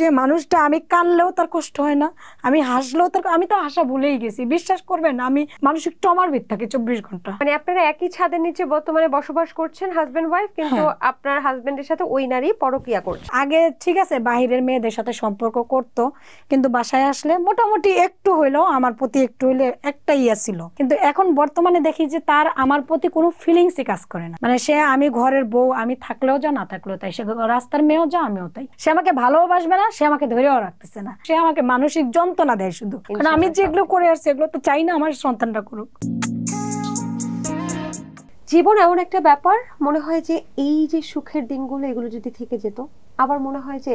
যে মানুষটা আমি কানলেও তার কষ্ট হয় না, আমি হাসলেও তার, আমি তো হাসা ভুলেই গেছি, বিশ্বাস করবেন আমি মানসিক ট্রমার ভিতর থাকি 24 ঘন্টা। মানে আপনারা একই ছাদের নিচে বর্তমানে বসবাস করছেন, হাজবেন্ড ওয়াইফ, কিন্তু হ্যাঁ, আপনার হাজবেন্ডের সাথে ওই নারী পরকীয়া করছে। আগে ঠিক আছে বাহিরের মেয়েদের সাথে সম্পর্ক করতো, কিন্তু বাসায় আসলে মোটামুটি একটু হইলেও আমার প্রতি একটু হইলে একটা ইয়া ছিল, কিন্তু এখন বর্তমানে দেখি যে তার আমার প্রতি কোনো ফিলিংসই কাজ করে না। মানে সে, আমি ঘরের বউ, আমি থাকলেও যা না থাকলেও তাই, সে রাস্তার মেয়েও যা আমিও তাই। সে আমাকে ভালোবাসবে না, সে আমাকে ধরেও রাখতেছে না, সে আমাকে মানসিক যন্ত্রণা দেয় শুধু। কারণ আমি যেগুলো করে আসছি এগুলো তো চাই না আমার সন্তানটা করুক। জীবন এমন একটা ব্যাপার, মনে হয় যে এই যে সুখের দিনগুলো এগুলো যদি থেকে যেত, আবার মনে হয় যে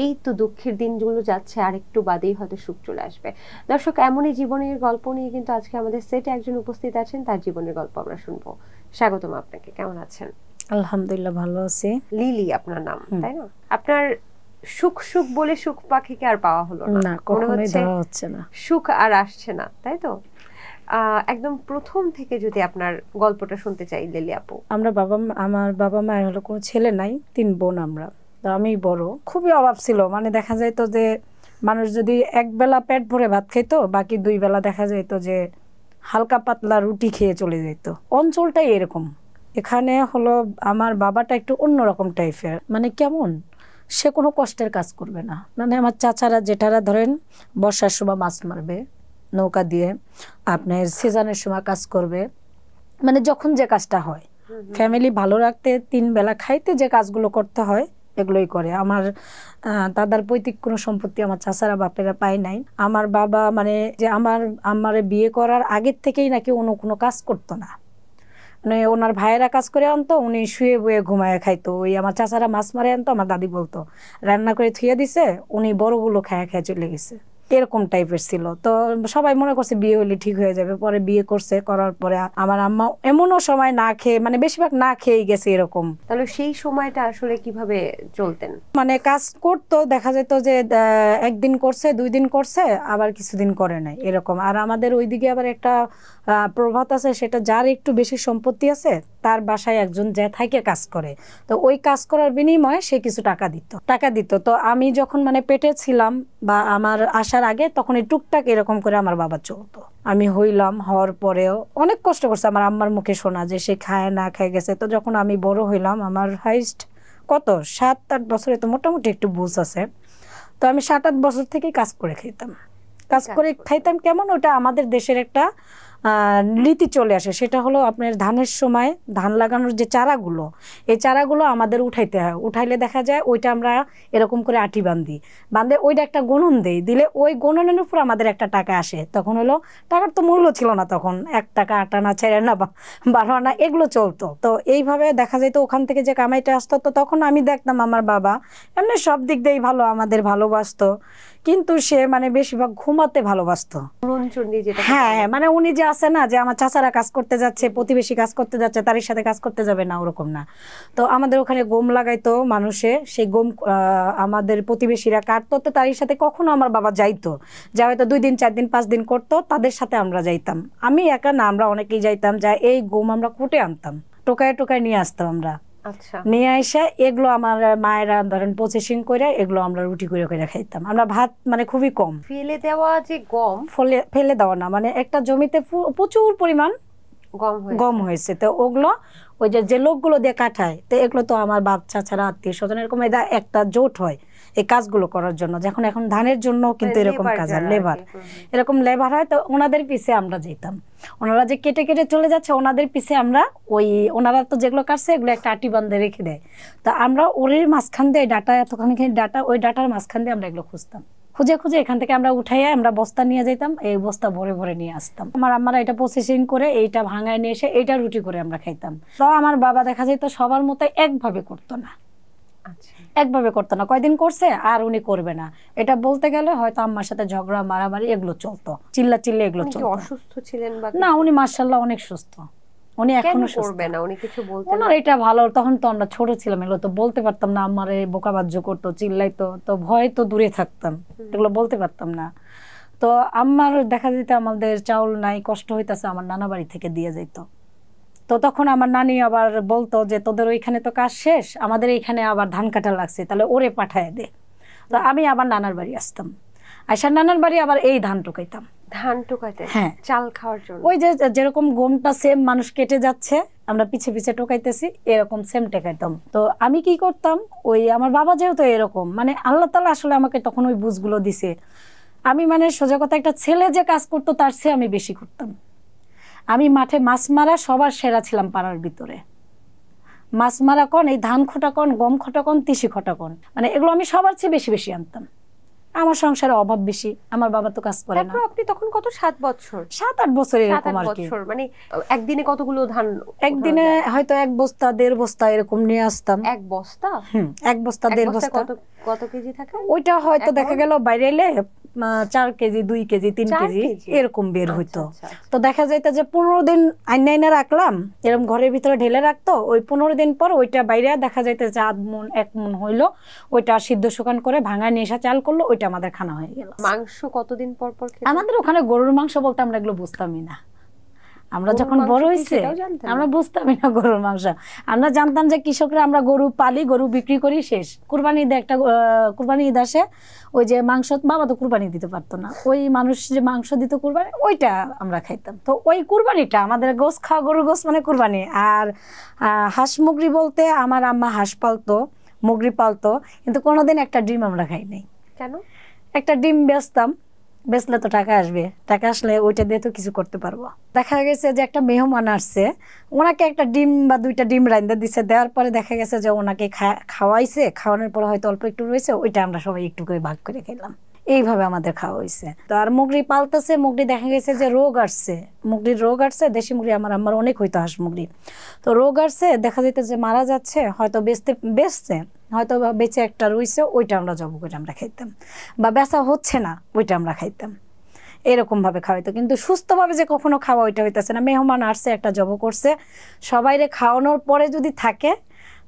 এই তো দুঃখের দিনগুলো যাচ্ছে, আর একটু বাদেই হয়তো সুখ চলে আসবে। দর্শক, এমনই জীবনের গল্প নিয়ে কিন্তু আজকে আমাদের সেটে একজন উপস্থিত আছেন, তার জীবনের গল্প আমরা শুনবো। স্বাগতম আপনাকে, কেমন আছেন? আলহামদুলিল্লাহ, ভালো আছি। লিলি আপনার নাম, তাই না? আপনার সুখ সুখ বলে সুখ পাখিকে আর পাওয়া হলো না, মনে হচ্ছে না সুখ আর আসছে না, তাই তো? একদম প্রথম থেকে যদি আপনার গল্পটা শুনতে চাই লিলি আপু। আমার বাবা মায়ের হলো কোনো ছেলে নাই, 3 বোন আমরা, তো আমি বড়। খুবই অভাব ছিল, মানে দেখা যাইতো যে মানুষ যদি এক বেলা পেট ভরে ভাত খাইতো, বাকি 2 বেলা দেখা যাইতো যে হালকা পাতলা রুটি খেয়ে চলে যেত। অঞ্চলটাই এরকম। এখানে হলো আমার বাবাটা একটু অন্যরকম টাইপের, মানে কেমন, সে কোনো কষ্টের কাজ করবে না। মানে আমার চাচারা জেঠারা ধরেন বর্ষার সময় মাছ মারবে নৌকা দিয়ে, আপনার সিজনের সময় কাজ করবে, মানে যখন যে কাজটা হয়, ফ্যামিলি ভালো রাখতে 3 বেলা খাইতে যে কাজগুলো করতে হয় এগুলোই করে। আমার দাদার পৈতৃক কোনো সম্পত্তি আমার চাচারা বাপেরা পায় নাই। আমার বাবা মানে যে আমারে বিয়ে করার আগের থেকেই নাকি কোনো কাজ করতো না, মানে ওনার ভাইয়েরা কাজ করে আনতো, উনি শুয়ে বয়ে ঘুমায় খাইতো। ওই আমার চাচারা মাছ মারে আনতো, আমার দাদি বলতো রান্না করে থুয়ে দিছে, উনি বড়গুলো খায়া খায়া চলে গেছে, এরকম টাইপের ছিল। তো সবাই মনে করছে বিয়ে হলে ঠিক হয়ে যাবে। পরে বিয়ে করছে, করার পরে আমার আম্মা এমনও সময় না খেয়ে, মানে বেশিরভাগ না খেয়েই গেছে এরকম। তাহলে সেই সময়টা আসলে কিভাবে চলতেন? মানে কাজ করতো, দেখা যেত যে একদিন করছে, 2 দিন করছে, আবার কিছুদিন করে নাই এরকম। আর আমাদের ওইদিকে আবার একটা প্রভাত আছে, সেটা যার একটু বেশি সম্পত্তি আছে তার বাসায় একজন যে থাকে কাজ করে, তো ওই কাজ করার বিনিময়ে সে কিছু টাকা দিত। তো আমি যখন মানে পেটে ছিলাম বা আমার আসার আগে, তখন এই টুকটাক এরকম করে আমার বাবা চলতো। আমি হইলাম, হওয়ার পরেও অনেক কষ্ট করছে, আমার আম্মার মুখে শোনা যে সে খায় না খেয়ে গেছে। তো যখন আমি বড় হইলাম, আমার হাইস্ট কত 7-8 বছরে তো মোটামুটি একটু বুঝ আছে, তো আমি 7-8 বছর থেকেই কাজ করে খাইতাম। কেমন, ওটা আমাদের দেশের একটা রীতি চলে আসে, সেটা হলো আপনার ধানের সময় ধান লাগানোর যে চারাগুলো, এই চারাগুলো আমাদের উঠাইতে হয়। উঠাইলে দেখা যায় ওইটা আমরা এরকম করে আটি বান্ধে ওইটা একটা গণন দিলে ওই গণনের উপর আমাদের একটা টাকা আসে। তখন হলো টাকার তো মূল্য ছিল না তখন, 1 টাকা 8 আনা 4 আনা 12 আনা এগুলো চলতো। তো এইভাবে দেখা যেত ওখান থেকে যে কামাইটা আসতো। তো তখন আমি দেখতাম আমার বাবা এমনি সব দিক দিয়েই ভালো, আমাদের ভালোবাসতো, কিন্তু সে মানে বেশিরভাগ ঘুমাতে ভালোবাসতো। হ্যাঁ, মানে উনি যে আছে না যে আমার চাচারা কাজ করতে যাচ্ছে, প্রতিবেশী কাজ করতে যাচ্ছে, তার সাথে কাজ করতে যাবে না, ওরকম না। তো আমাদের ওখানে গম লাগাইতো মানুষে, সেই গম আমাদের প্রতিবেশীরা কাটতো, তো তার সাথে কখনো আমার বাবা যাইতো, যা হয়তো 2 দিন 4 দিন 5 দিন করতো, তাদের সাথে আমরা যাইতাম। আমি একা না, আমরা অনেকেই যাইতাম, যা এই গম আমরা কুটে আনতাম, টোকায় টোকায় নিয়ে আসতাম আমরা। নিয়ে আসে এগুলো আমার মায়েরা ধরেন প্রসেসিং করে এগুলো আমরা রুটি করে করে খাইতাম। আমরা ভাত মানে খুবই কম। ফেলে দেওয়া যে গম, ফেলে দেওয়া না, মানে একটা জমিতে প্রচুর পরিমাণ গম হয়েছে, তো ওগুলো ওই যে লোকগুলো দিয়ে কাটায়, তো এগুলো তো আমার বাচ্চা ছাড়া আত্মীয় স্বজন এরকম এরা একটা জোট হয় এই কাজগুলো করার জন্য। যখন এখন ধানের জন্য কিন্তু এরকম কাজ হয়, লেবার এরকম লেবার হয়, তো ওনাদের পিছে আমরা যেতাম। ওনারা যে কেটে কেটে চলে যাচ্ছে, ওনাদের পিছে আমরা ওনারা তো যেগুলো কাটছে এগুলো একটা আটি বান্ধে রেখে দেয়, তো আমরা ওর মাঝখান দিয়ে ডাটা, এতখানি ডাটা, ওই ডাটার মাঝখান দিয়ে আমরা এগুলো খুঁজতাম। খুঁজে খুঁজে এখান থেকে আমরা উঠাইয়া আমরা বস্তা নিয়ে যেতাম, এই বস্তা ভরে ভরে নিয়ে আসতাম। আমার আম্মারা এটা প্রসেসিং করে এইটা ভাঙায় নিয়ে এসে এইটা রুটি করে আমরা খাইতাম। তো আমার বাবা দেখা যেত সবার মতো একভাবে করতো না, কয়দিন করছে আর উনি করবে না, এটা বলতে গেলে হয়তো আম্মার সাথে ঝগড়া মারামারি এগুলো চলতো, চিল্লা এগুলো চলতো। অসুস্থ ছিলেন না, উনি মাশাআল্লাহ অনেক সুস্থ, উনি এখনো করবে না, উনি কিছু বলতেন না। এটা ভালো, তখন তো আমরা ছোট ছিলাম, এগুলো তো বলতে পারতাম না। আমারে বোকাবাজ্য করতো, চিল্লাইতো, তো ভয় তো দূরে থাকতাম, এগুলো বলতে পারতাম না। তো আম্মার দেখা যেত আমাদের চাউল নাই, কষ্ট হইতাছে, আমার নানা বাড়ি থেকে দিয়ে যেত। তো তখন আমার নানি আবার বলতো যে তোদের ওইখানে তো কাজ শেষ, আমাদের এইখানে আবার ধান কাটা লাগছে, তাহলে ওরে পাঠায় দে। তো আমি আবার নানার বাড়ি আসতাম, আসার নানার বাড়ি আবার এই ধান টুকাইতাম। ধান টুকাইতে? হ্যাঁ, চাল খাওয়ার জন্য। ওই যে যেরকম গমটা সেম মানুষ কেটে যাচ্ছে, আমরা পিছে পিছে টোকাইতেছি, এরকম সেম টেকাইতাম। তো আমি কি করতাম, ওই আমার বাবা যেহেতু এরকম, মানে আল্লাহ তাআলা আসলে আমাকে তখন ওই বুঝগুলো দিছে। আমি মানে সোজা কথা, একটা ছেলে যে কাজ করতো তার চেয়ে আমি বেশি করতাম। আমি মাঠে মাছ মারা সবার সেরা ছিলাম পাড়ার ভিতরে। মাছ মারা কন, এই ধান খোটা কন, গম খোটা কন, তিসি খোটা কন, মানে এগুলো আমি সবার চেয়ে বেশি বেশি আনতাম। আমার সংসারে অভাব বেশি, আমার বাবা তো কাজ করে না। আপনি তখন কত, 7 বছর? 7-8 বছর এরকম আর কি। মানে একদিনে কতগুলো ধান? একদিনে হয়তো 1 বস্তা 1.5 বস্তা এরকম নিয়ে আসতাম। 1 বস্তা? 1 বস্তা 1.5 বস্তা। কত কেজি থাকে ওইটা হয়তো দেখা গেল বাইরে এলে 4 কেজি 2 কেজি 3 কেজি এরকম বের হইতো। তো দেখা যাইতো যে 15 দিন আইনা রাখলাম, এরকম ঘরের ভিতরে ঢেলে রাখতো। ওই 15 দিন পর ওইটা বাইরে দেখা যাইতো যে 1 মণ 1 মণ হইলো, ওইটা সিদ্ধ শুকান করে ভাঙা নিয়ে এসে চাল করলো, ওইটা আমাদের খানা হয়ে গেল। মাংস কতদিন পর পর খেতে? আমাদের ওখানে গরুর মাংস বলতে আমরা এগুলো বুঝতামই না। আমরা যখন বড় হইছে আমরা বুঝতামই না গরুর মাংস। আমরা জানতাম যে কৃষকরা আমরা গরু পালি, গরু বিক্রি করি, শেষ। কুরবানি ঈদে একটা কুরবানি ঈদ আসে, ওই যে মাংস, বাবা তো কুরবানি দিতে পারতো না, ওই মানুষ যে মাংস দিত কুরবানি, ওইটা আমরা খাইতাম। তো ওই কুরবানিটা আমাদের গোস খাওয়া, গরুর গোস মানে কুরবানি। আর হাঁস মুগরি বলতে আমার আম্মা হাঁস পালতো, মুগরি পালতো, কিন্তু কোনোদিন একটা ডিম আমরা খাই নাই। কেন? একটা ডিম বেচতাম, বেচলে তো টাকা আসবে, টাকা আসলে ওইটা দিয়ে তো কিছু করতে পারবো। দেখা গেছে যে একটা মেহমান আসছে, ওনাকে একটা ডিম বা 2টা ডিম রাইন্দা দিছে, দেওয়ার পরে দেখা গেছে যে ওনাকে খাওয়াইছে, খাওয়ানোর পরে হয়তো অল্প একটু রয়েছে, ওইটা আমরা সবাই একটু করে ভাগ করে খেলাম। এইভাবে আমাদের খাওয়া হয়েছে। তো আর মুগরি পালতেছে, মুগরি দেখা গেছে যে রোগ আসছে, মুগরির রোগ আসছে। দেশি মুগরি আমার অনেক হইতো, হাঁস মুগরি। তো রোগ আসছে, দেখা যেত যে মারা যাচ্ছে, হয়তো বেচছে, হয়তো বেঁচে একটা রইছে, ওইটা আমরা জব করে আমরা খাইতাম, বা বেচা হচ্ছে না ওইটা আমরা খাইতাম। এরকম ভাবে খাওয়াইতো, কিন্তু সুস্থভাবে যে কখনো খাওয়া ওইটা হইতেছে না। মেহমান আসছে, একটা জব করছে, সবাইরে খাওয়ানোর পরে যদি থাকে,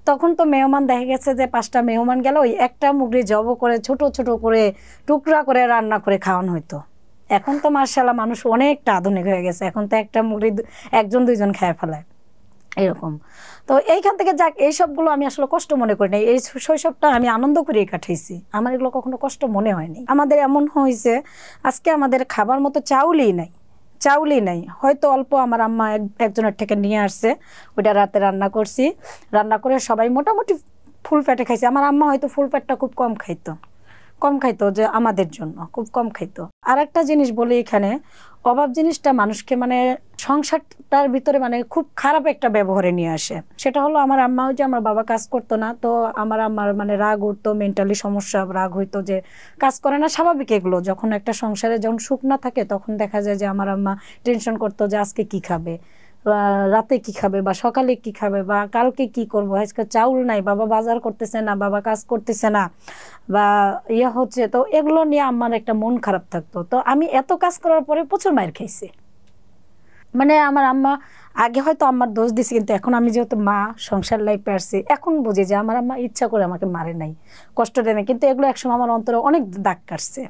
তখন তো মেহমান দেখা গেছে যে 5টা মেহমান গেল, ওই একটা মুগরি জব করে ছোট ছোট করে টুকরা করে রান্না করে খাওয়ানো হইতো। এখন তো মাশাআল্লাহ মানুষ অনেকটা আধুনিক হয়ে গেছে, এখন তো একটা মুগরি 1-2 জন খেয়ে ফেলায় এরকম। তো এইখান থেকে যাক, এই সবগুলো আমি আসলে কষ্ট মনে করি নাই। এই শৈশবটা আমি আনন্দ করে কাটাইছি, আমার এগুলো কখনো কষ্ট মনে হয়নি। আমাদের এমন হয়েছে আজকে আমাদের খাবার মতো চাউলই নাই, হয়তো অল্প আমার আম্মা একজনের থেকে নিয়ে আসছে, ওইটা রাতে রান্না করছি, রান্না করে সবাই মোটামুটি ফুল পেটে খাইছে। আমার আম্মা হয়তো ফুল পেটটা খুব কম খাইতো, যে আমাদের জন্য খুব কম খাইতো। আর একটা জিনিস বলি, এখানে অভাব জিনিসটা মানুষকে মানে সংসারটার ভিতরে মানে খুব খারাপ একটা ব্যবহারে নিয়ে আসে। সেটা হলো আমার আম্মা, যে আমার বাবা কাজ করতো না, তো আমার আম্মার মানে রাগ উঠতো, মেন্টালি সমস্যা, রাগ হইতো যে কাজ করে না, স্বাভাবিক এগুলো। যখন একটা সংসারে যখন সুখ না থাকে, তখন দেখা যায় যে আমার আম্মা টেনশন করতো যে আজকে কি খাবে, রাতে কি খাবে, বা সকালে কি খাবে, বা কালকে কি করবো, আজকে চাউল নাই, বাবা বাজার করতেছে না, বাবা কাজ করতেছে না, বা হচ্ছে। তো এগুলো নিয়ে আমার একটা মন খারাপ থাকতো। তো আমি এত কাজ করার পরে প্রচুর মায়ের খাইছি। মানে আমার আম্মা আগে হয়তো আমার দোষ দিছি, কিন্তু এখন আমি যেহেতু মা, সংসার লাইফে আসছি, এখন বুঝি যে আমার আম্মা ইচ্ছা করে আমাকে মারে নাই, কষ্ট দেয় না, কিন্তু এগুলো একসময় আমার অন্তরে অনেক দাগ কাটছে,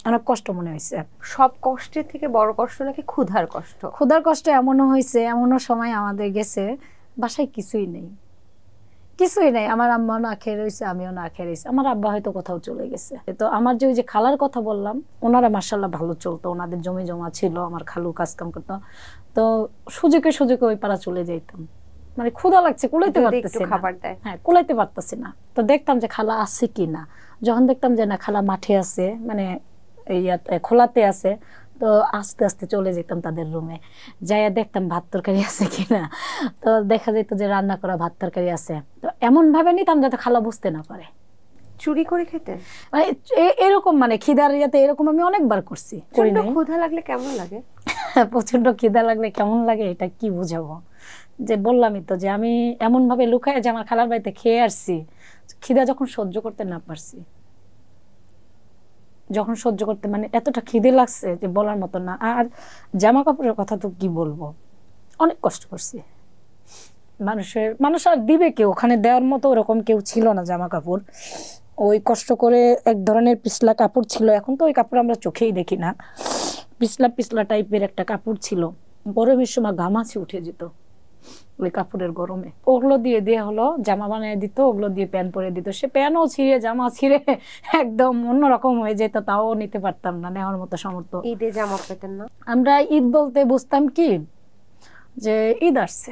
অনেক কষ্ট মনে হয়েছে। সব কষ্টের থেকে বড় কষ্ট নাকি ক্ষুধার কষ্ট? ক্ষুধার কষ্ট এমনও হয়েছে, এমনও সময় আমাদের গেছে বাসায় কিছুই নেই। আমার আম্মা না খেয়ে রয়েছে, আমিও না খেয়ে রয়েছি, আমার আব্বা হয়তো কোথাও চলে গেছে। তো আমার যে ওই যে খালার কথা বললাম, ওনারা মাশাআল্লাহ ভালো চলতো, ওনাদের জমি জমা ছিল, আমার খালু কাজ কাম করতো। তো সুযোগে ওই পাড়া চলে যাইতাম, মানে ক্ষুধা লাগছে, কুলাইতে পারতেছি না, কুলাইতে পারতেছি না। তো দেখতাম যে খালা আছে কি না, যখন দেখতাম যে না খালা মাঠে আছে, মানে খোলাতে আছে, তো আস্তে আস্তে চলে যেতাম তাদের রুমে, যাইয়া দেখতাম ভাত তরকারি আছে কিনা। তো দেখা যেত যে রান্না করা ভাত তরকারি আছে, তো এমন ভাবে নিতাম যাতে খালা বুঝতে না পারে। চুরি করে খেতে? মানে এরকম, মানে খিদার ইয়াতে এরকম আমি অনেকবার করছি। ক্ষুধা লাগলে কেমন লাগে? প্রচন্ড খিদা লাগলে কেমন লাগে এটা কি বুঝাবো, যে বললামই তো যে আমি এমন ভাবে লুকায় যে আমার খালার বাড়িতে খেয়ে আসছি, খিদা যখন সহ্য করতে না পারছি, যখন সহ্য করতে মানে এতটা খিদে লাগছে যে বলার মতো না। আর জামা কাপড়ের কথা তো কি বলবো, অনেক কষ্ট করছি। মানুষ আর দিবে কেউ, ওখানে দেওয়ার মতো ওরকম কেউ ছিল না জামা কাপড়। ওই কষ্ট করে এক ধরনের পিছলা কাপড় ছিল, এখন তো ওই কাপড় আমরা চোখেই দেখি না, পিছলা টাইপের একটা কাপড় ছিল, গরমের সময় ঘামাচি উঠে যেত, ওই কাপড়ের গরমে। ওগুলো দিয়ে দিয়ে হলো জামা বানিয়ে দিত, ওগুলো দিয়ে প্যান্ট পরে দিত। সে প্যান্টও ছিঁড়ে জামা ছিঁড়ে একদম অন্যরকম হয়ে যেত, তাও নিতে পারতাম না, নেওয়ার মতো সামর্থ্য। ঈদে জামা পেতেন না? আমরা ঈদ বলতে বুঝতাম কি যে ঈদ আসছে।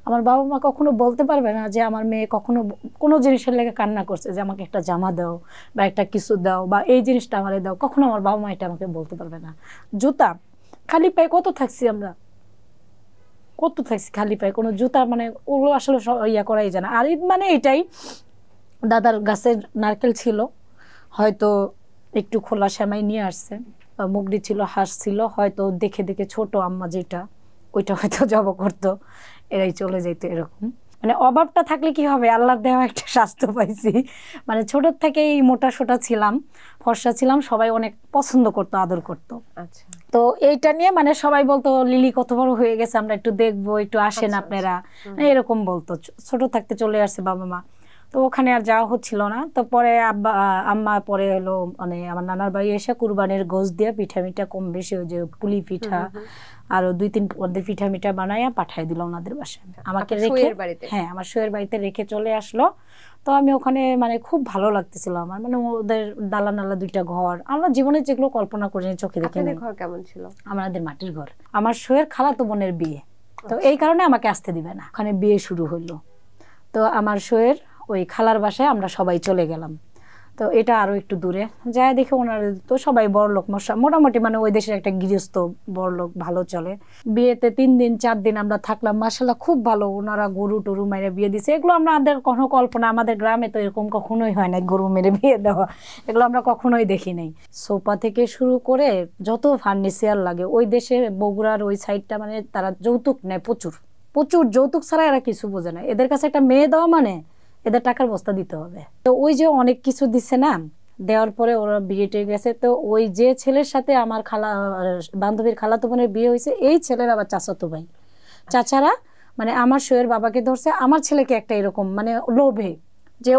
আমার বাবা মা কখনো বলতে পারবে না যে আমার মেয়ে কখনো কোনো জিনিসের লেগে কান্না করছে যে আমাকে একটা জামা দাও বা একটা কিছু দাও বা এই জিনিসটা আমারে দাও, কখনো আমার বাবা মা এটা আমাকে বলতে পারবে না। জুতা খালি পায়ে কত থাকছি আমরা, কত থাকছি খালি পায়ে, কোনো জুতা মানে ওগুলো আসলে ইয়া করাই যায় না। আর ঈদ মানে এটাই, দাদার গাছের নারকেল ছিল, হয়তো একটু খোলা সেমাই নিয়ে আসছে, মুগড়ি ছিল, হাঁস ছিল, হয়তো দেখে দেখে ছোট আম্মা যেটা ওইটা হয়তো জব করতো, এরাই চলে যেত এরকম। মানে অভাবটা থাকলে কি হবে, আল্লাহর দেওয়া একটা স্বাস্থ্য পাইছি। মানে ছোট থেকেই মোটা সোটা ছিলাম, ফর্সা ছিলাম, সবাই অনেক পছন্দ করতো, আদর করতো। আচ্ছা। তো এইটা নিয়ে মানে সবাই বলতো লিলি কত বড় হয়ে গেছে, আমরা একটু দেখবো, একটু আসেন আপনারা, এরকম বলতো। ছোট থাকতে চলে আসছে বাবা মা, তো ওখানে আর যাওয়া হচ্ছিল না। তো পরে আম্মা পরে হলো মানে আমার নানার বাড়ি এসে কুরবানির গোশ দিয়ে পিঠা মিঠা কম বেশি, ওই যে পুলি পিঠা আরো 2-3 পদের পিঠা মিঠা বানাইয়া পাঠাই দিল ওনাদের বাসায় আমাকে রেখে। হ্যাঁ, আমার শোয়ের বাড়িতে রেখে চলে আসলো। তো আমি ওখানে মানে খুব ভালো লাগতেছিল আমার, মানে ওদের দালা নালা 2টা ঘর, আমরা জীবনে যেগুলো কল্পনা করি চোখে দেখি। ঘর কেমন ছিল? আমাদের মাটির ঘর। আমার শোয়ের খালাতো বোনের বিয়ে, তো এই কারণে আমাকে আসতে দিবে না। ওখানে বিয়ে শুরু হইলো, তো আমার শোয়ের ওই খালার বাসায় আমরা সবাই চলে গেলাম। তো এটা আরো একটু দূরে যায়, দেখে ওনারা তো সবাই বড়লোক মোটামুটি, মানে ওই দেশের একটা গৃহস্থ বড়লোক, ভালো চলে। বিয়েতে 3 দিন 4 দিন আমরা থাকলাম, মাশাআল্লাহ খুব ভালো। ওনারা গরু টরু মেরে বিয়ে দিছে, এগুলো আমাদের কোনো কল্পনা, আমাদের গ্রামে তো এরকম কখনোই হয় না, গরু মেরে বিয়ে দেওয়া, এগুলো আমরা কখনোই দেখি নাই। সোফা থেকে শুরু করে যত ফার্নিচার লাগে, ওই দেশে বগুড়ার ওই সাইডটা মানে তারা যৌতুক নেয় প্রচুর প্রচুর, যৌতুক ছাড়া এরা কিছু বোঝে না। এদের কাছে একটা মেয়ে দেওয়া মানে এদের টাকার বস্তা দিতে হবে। তো ওই যে অনেক কিছু দিচ্ছে না, দেওয়ার পরে ওরা বিয়ে টেয়ে গেছে। তো ওই যে ছেলের সাথে আমার বান্ধবীর খালাতো বোনের বিয়ে হয়েছে, এই ছেলের আবার চাচাতো ভাই, চাচারা মানে আমার শোয়ের বাবাকে ধরছে আমার ছেলেকে একটা এরকম মানে লোভে, যে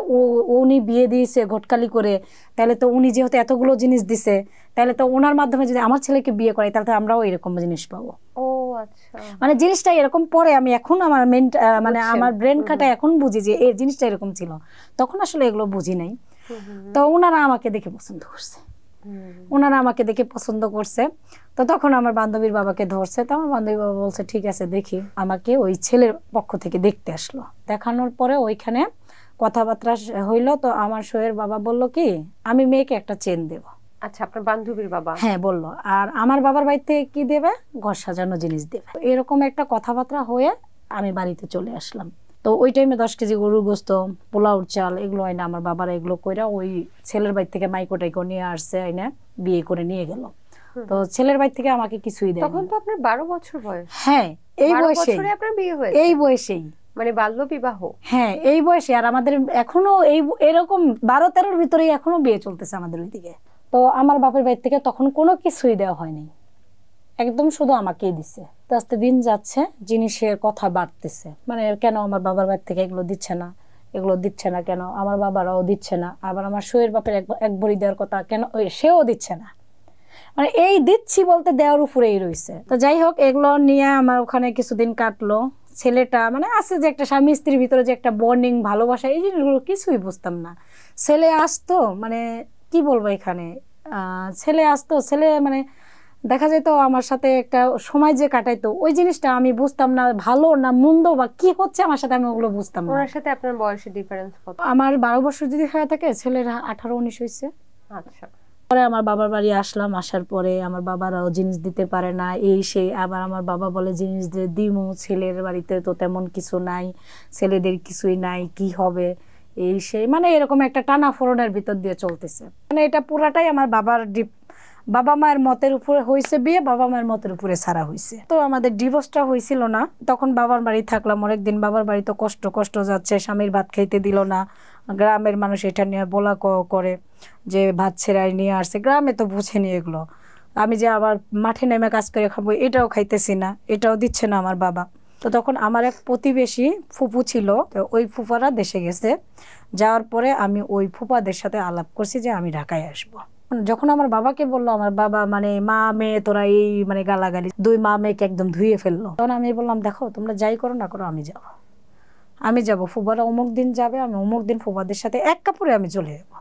উনি বিয়ে দিয়েছে ঘটকালি করে, তাহলে তো উনি যেহেতু এতগুলো জিনিস দিছে, তাহলে তো ওনার মাধ্যমে যদি আমার ছেলেকে বিয়ে করাই তাহলে তো আমরাও এরকম জিনিস পাবো। আচ্ছা, মানে জিনিসটা এরকম। পরে আমি এখন আমার মানে আমার ব্রেন কাটা এখন বুঝি যে এই জিনিসটা এরকম ছিল, তখন আসলে এগুলো বুঝি নাই। তো ওনারা আমাকে দেখে পছন্দ করছে, তো তখন আমার বান্ধবীর বাবাকে ধরছে। তো আমার বান্ধবী বাবা বলছে ঠিক আছে দেখি, আমাকে ওই ছেলের পক্ষ থেকে দেখতে আসলো। দেখানোর পরে ওইখানে কথাবার্তা হইলো। তো আমার শোয়ের বাবা বলল কি আমি মেয়েকে একটা চেন দেব। আচ্ছা, আপনার বান্ধবীর বাবা? হ্যাঁ বললো। আর আমার বাবার বাড়িতে কি দেবে, ঘর সাজানো জিনিস দেবে। এরকম একটা কথাবার্তা হয়ে আমি বাড়িতে চলে আসলাম। তো ওই টাইমে 10 কেজি গরুর গোস্ত, পোলাওর চাল এগুলো হয় না, আমার বাবারা এগুলো কইরা ওই ছেলের বাড়ি থেকে মাইকো টাইকো নিয়ে আসছে, আইনা বিয়ে করে নিয়ে গেল। তো ছেলের বাড়ি থেকে আমাকে কিছুই দেয়। তখন তো আপনার 12 বছর বয়স। হ্যাঁ, এই বয়সে আপনার বিয়ে হয়েছে? এই বয়সেই, মানে বাল্য বিবাহ? হ্যাঁ, এই বয়সে। আর আমাদের এখনো এরকম 12-13-র ভিতরেই এখনো বিয়ে চলতেছে আমাদের ওইদিকে। তো আমার বাপের বাড়ি থেকে তখন কোনো কিছুই দেওয়া হয়নি, একদম শুধু আমাকেই দিছে। তো আস্তে দিন যাচ্ছে, জিনিসের কথা বাড়তেছে, মানে কেন আমার বাবার বাড়ি থেকে এগুলো দিচ্ছে না, এগুলো দিচ্ছে না কেন, আমার বাবারাও দিচ্ছে না। আবার আমার শোয়ের বাপের এক ভরি দেওয়ার কথা, কেন সেও দিচ্ছে না। মানে এই দিচ্ছি বলতে দেওয়ার উপরেই রয়েছে। তো যাই হোক, এগুলো নিয়ে আমার ওখানে কিছুদিন কাটলো। ছেলেটা মানে আছে যে একটা স্বামী স্ত্রীর ভিতরে যে একটা বন্ডিং, ভালোবাসা, এই জিনিসগুলো কিছুই বুঝতাম না। ছেলে আসতো, মানে কি বলবো, এখানে ছেলে আসতো, ছেলে মানে দেখা যেত আমার সাথে একটা সময় যে কাটাইতো, ওই জিনিসটা আমি বুঝতাম না, ভালো না মন্দ বা কি হচ্ছে আমার সাথে, আমি ওগুলো বুঝতাম না। ওনার সাথে আপনার বয়সের ডিফারেন্স কত? আমার 12 বছর যদি হয়ে থাকে, ছেলের 18-19 হয়েছে। আচ্ছা। পরে আমার বাবার বাড়ি আসলাম, আসার পরে আমার বাবারাও জিনিস দিতে পারে না, এই সেই। আবার আমার বাবা বলে জিনিস দিয়ে দিমু, ছেলের বাড়িতে তো তেমন কিছু নাই, ছেলেদের কিছুই নাই, কি হবে, এই সেই। মানে এরকম একটা টানা ফোড়নের ভিতর দিয়ে চলতেছে। মানে এটা পুরাটাই আমার বাবা মায়ের মতের উপরে হয়েছে বিয়ে, বাবা মায়ের মতের উপরে ছাড়া হয়েছে। তো আমাদের ডিভোর্সটা হয়েছিল না, তখন বাবার বাড়ি থাকলাম অনেকদিন। বাবার বাড়ি তো কষ্ট যাচ্ছে, স্বামীর ভাত খাইতে দিল না। গ্রামের মানুষ এটা নিয়ে বলা করে যে ভাত ছেড়াই নিয়ে আসছে, গ্রামে তো বুঝেনি এগুলো। আমি যে আবার মাঠে নেমে কাজ করে খাবো, এটাও খাইতেছি না, এটাও দিচ্ছে না আমার বাবা। তো তখন আমার এক প্রতিবেশী ফুপু ছিল, তো ওই ফুপারা দেশে গেছে। যাওয়ার পরে আমি ওই ফুপাদের সাথে আলাপ করছি যে আমি ঢাকায় আসবো। যখন আমার বাবাকে বললো, আমার বাবা মানে মা মেয়ে তোরা এই মানে গালাগালি, দুই মা মেয়েকে একদম ধুয়ে ফেললো। তখন আমি বললাম দেখো তোমরা যাই করো না করো, আমি যাব, ফুবারা অমুক দিন যাবে, আমি অমুক দিন ফুবাদের সাথে এক কাপড়ে আমি চলে যাবো,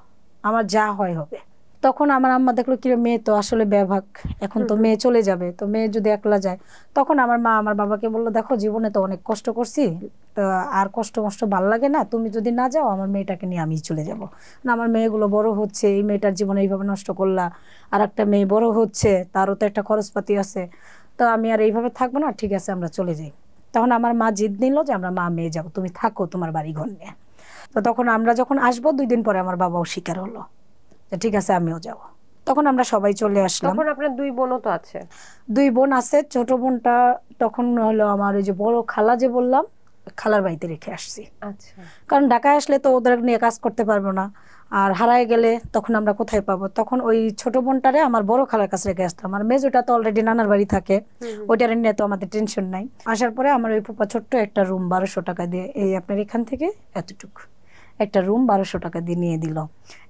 আমার যা হয় হবে। তখন আমার আম্মা দেখলো কি মেয়ে তো আসলে বেভাগ, এখন তো মেয়ে চলে যাবে, তো মেয়ে যদি একলা যায়। তখন আমার মা আমার বাবাকে বললো দেখো জীবনে তো অনেক কষ্ট করছি, তো আর কষ্ট ভাল লাগে না, তুমি যদি না যাও আমার মেয়েটাকে নিয়ে আমি চলে যাব না, আমার মেয়েগুলো বড় হচ্ছে, এই মেয়েটার জীবনে এইভাবে নষ্ট করলা, আর একটা মেয়ে বড় হচ্ছে, তারও তো একটা খরচপাতি আছে, তো আমি আর এইভাবে থাকবো না, ঠিক আছে আমরা চলে যাই। তখন আমার মা জিদ নিল যে আমরা মা মেয়ে যাবো, তুমি থাকো তোমার বাড়ি ঘর নিয়ে। তো তখন আমরা যখন আসবো 2 দিন পরে আমার বাবাও স্বীকার হলো যে ঠিক আছে আমিও যাব। তখন আমরা সবাই চলে আসলাম। তখন আপনার 2 বোনও তো আছে? 2 বোন আছে, ছোট বোনটা তখন হলো আমার ওই যে বড় খালা যে বললাম, খালার বাড়িতে রেখে আসছি। আচ্ছা। কারণ ঢাকায় আসলে তো ওদের নিয়ে কাজ করতে পারবো না, আর হারায় গেলে তখন আমরা কোথায় পাবো। তখন ওই ছোট বোনটারে আমার বড় খালার কাছে রেখে আসতাম, আর মেজোটা তো অলরেডি নানার বাড়ি থাকে, ওইটার নিয়ে তো আমাদের টেনশন নাই। আসার পরে আমার ওই ফুপা ছোট্ট একটা রুম 1200 টাকা দিয়ে, এই আপনার এখান থেকে এতটুকু একটা রুম 1200 টাকা দিয়ে নিয়ে দিল,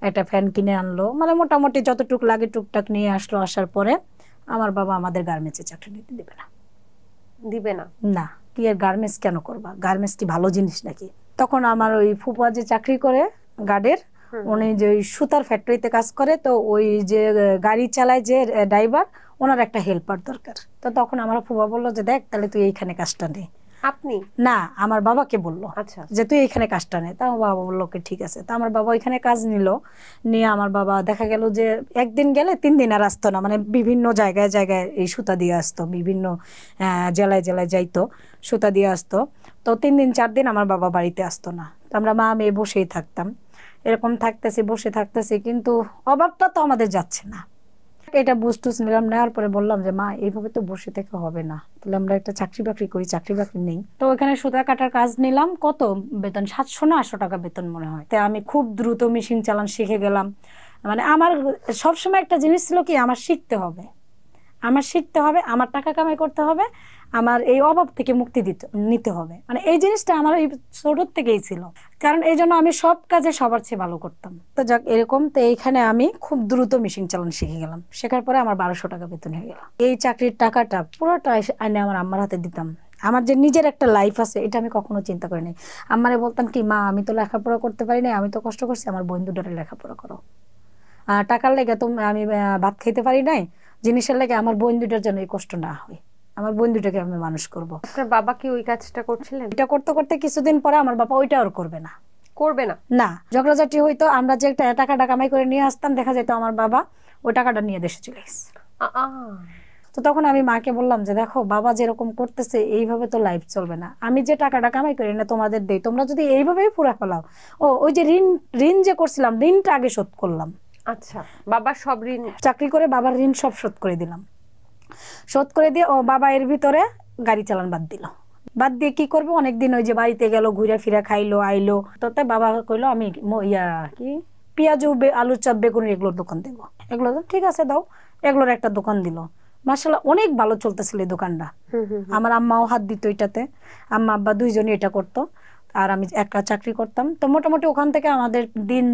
একটা ফ্যান কিনে আনলো, মানে মোটামুটি যতটুক লাগে টুকটাক নিয়ে আসলো। আসার পরে আমার বাবা আমাদের গার্মেন্টসে চাকরি নিতে দিবে না। না, কি আর গার্মেন্টস কেন করবা, গার্মেন্টস কি ভালো জিনিস নাকি? তখন আমার ওই ফুপা যে চাকরি করে গার্ডের, উনি যে ওই সুতার ফ্যাক্টরিতে কাজ করে, তো ওই যে গাড়ি চালায় যে ড্রাইভার, ওনার একটা হেল্পার দরকার। তো তখন আমার ফুপা বললো যে দেখ তাহলে তুই এইখানে কাজটা নে। আপনি না, আমার বাবাকে বললো আচ্ছা যে তুই এখানে কাজটা নে। তা আমার বাবা বললো কি ঠিক আছে। তা আমার বাবা ওইখানে কাজ নিল, নিয়ে আমার বাবা দেখা গেল যে একদিন গেলে 3 দিন আর আসতো না, মানে বিভিন্ন জায়গায় জায়গায় এই সুতা দিয়ে আসতো, বিভিন্ন জেলায় জেলায় যাইতো, সুতা দিয়ে আসতো। তো 3 দিন 4 দিন আমার বাবা বাড়িতে আসতো না, তো আমরা মা মেয়ে বসেই থাকতাম। এরকম থাকতেছি, বসে থাকতেছি, কিন্তু অভাবটা তো আমাদের যাচ্ছে না। এটা বুঝটুস নিলাম, নেওয়ার পরে বললাম যে মা এইভাবে তো বসে থেকে হবে না, তাহলে আমরা একটা চাকরি বাকরি করি, চাকরি বাকরি নেই। তো ওখানে সুতা কাটার কাজ নিলাম, কত বেতন 700 না 800 টাকা বেতন মনে হয়। তো আমি খুব দ্রুত মেশিন চালান শিখে গেলাম। মানে আমার সবসময় একটা জিনিস ছিল কি, আমার শিখতে হবে, আমার টাকা কামাই করতে হবে, আমার এই অভাব থেকে মুক্তি নিতে হবে, মানে এই জিনিসটা আমার এই ছোট থেকেই ছিল। কারণ এই জন্য আমি সব কাজে সবার চেয়ে ভালো করতাম। তো যাক এরকম, তো এইখানে আমি খুব দ্রুত মেশিন চালানো শিখে গেলাম। শেখার পরে আমার 1200 টাকা বেতন হয়ে গেল। এই চাকরির টাকাটা পুরোটা এনে আমার আম্মার হাতে দিতাম। আমার যে নিজের একটা লাইফ আছে এটা আমি কখনো চিন্তা করিনি। আম্মারে বলতাম কি মা আমি তো লেখাপড়া করতে পারি না, আমি তো কষ্ট করছি, আমার বোন দুটারে লেখাপড়া করো। টাকার লেগে তো আমি ভাত খেতে পারি নাই, জিনিসের লেগে আমার বোন দুটার জন্য এই কষ্ট না হয়, আমার বোন দুটাকে আমি মানুষ করব। আপনার বাবা কি ওই কাজটা করছিলেন? এটা করতে করতে কিছুদিন পরে আমার বাবা ওইটা আর করবে না। না, ঝগড়াঝাটি হইতো, আমরা যে একটা টাকাটা কামাই করে নিয়ে আসতাম, দেখা যেত আমার বাবা ওই টাকাটা নিয়ে দেশে চলে গেছে। তো তখন আমি মাকে বললাম যে দেখো বাবা যেরকম করতেছে এইভাবে তো লাইফ চলবে না, আমি যে টাকাটা কামাই করি না তোমাদের দেই, তোমরা যদি এইভাবেই পুরা ফেলাও। ওই যে ঋণ যে করছিলাম, ঋণটা আগে শোধ করলাম। আচ্ছা, বাবার সব ঋণ, চাকরি করে বাবার ঋণ সব শোধ করে দিলাম। শোধ করে দিয়ে বাবা এর ভিতরে গাড়ি চালান বাদ দিয়ে কি করবো, অনেকদিন ওই যে বাড়িতে গেল, ঘুরে ফিরে খাইলো আইলো। তোতে বাবা কইলো আমি কি পেঁয়াজু আলুর চপ বেগুনের এগুলোর দোকান দেবো। এগুলো ঠিক আছে দাও, এগুলোর একটা দোকান দিল। মাশাআল্লাহ অনেক ভালো চলতেছিল এই দোকানটা। আমার আম্মাও হাত দিত এটাতে, আম্মা আব্বা দুইজনই এটা করতো, আর আমি একটা চাকরি করতাম। তো মোটামুটি ওখান থেকে আমাদের দিন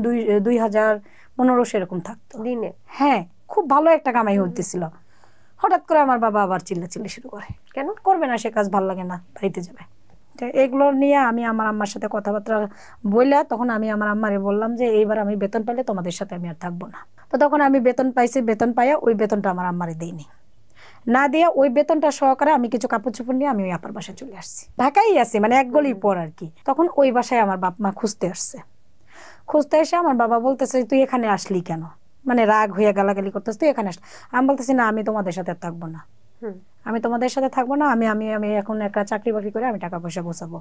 2015 এরকম থাকতো দিনে। হ্যাঁ, খুব ভালো একটা কামাই হইতেছিল। হঠাৎ করে আমার বাবা আবার চিল্লাচিল্লি শুরু করে, কেন করবে না সে কাজ, ভালো লাগে না, বাড়িতে যাবে। এগুলো নিয়ে আমি আমার আম্মার সাথে কথাবার্তা বললা, তখন আমি আমার আম্মারে বললাম যে এইবার আমি বেতন পাইলে তোমাদের সাথে আমি আর থাকবো না। তো তখন আমি বেতন পাইছি, বেতন পাইয়া ওই বেতনটা আমার আম্মারে দিইনি, না দিয়ে ওই বেতনটা সহকারে আমি কিছু কাপড় চোপড় নিয়ে আমি ওই আপার বাসায় চলে আসছি। ঢাকাই আছি, মানে 1 গলি পর আর কি। তখন ওই বাসায় আমার বাপ মা খুঁজতে আসছে। খুঁজতে এসে আমার বাবা বলতেছে তুই এখানে আসলি কেন, মানে রাগ হইয়া গালাগালি করতেছে, তুই এখানে আসলি। আমি বলতেছি না আমি তোমাদের সাথে থাকবো না, আমি এখন একটা চাকরি বাকরি করে আমি টাকা পয়সা গোছাবো,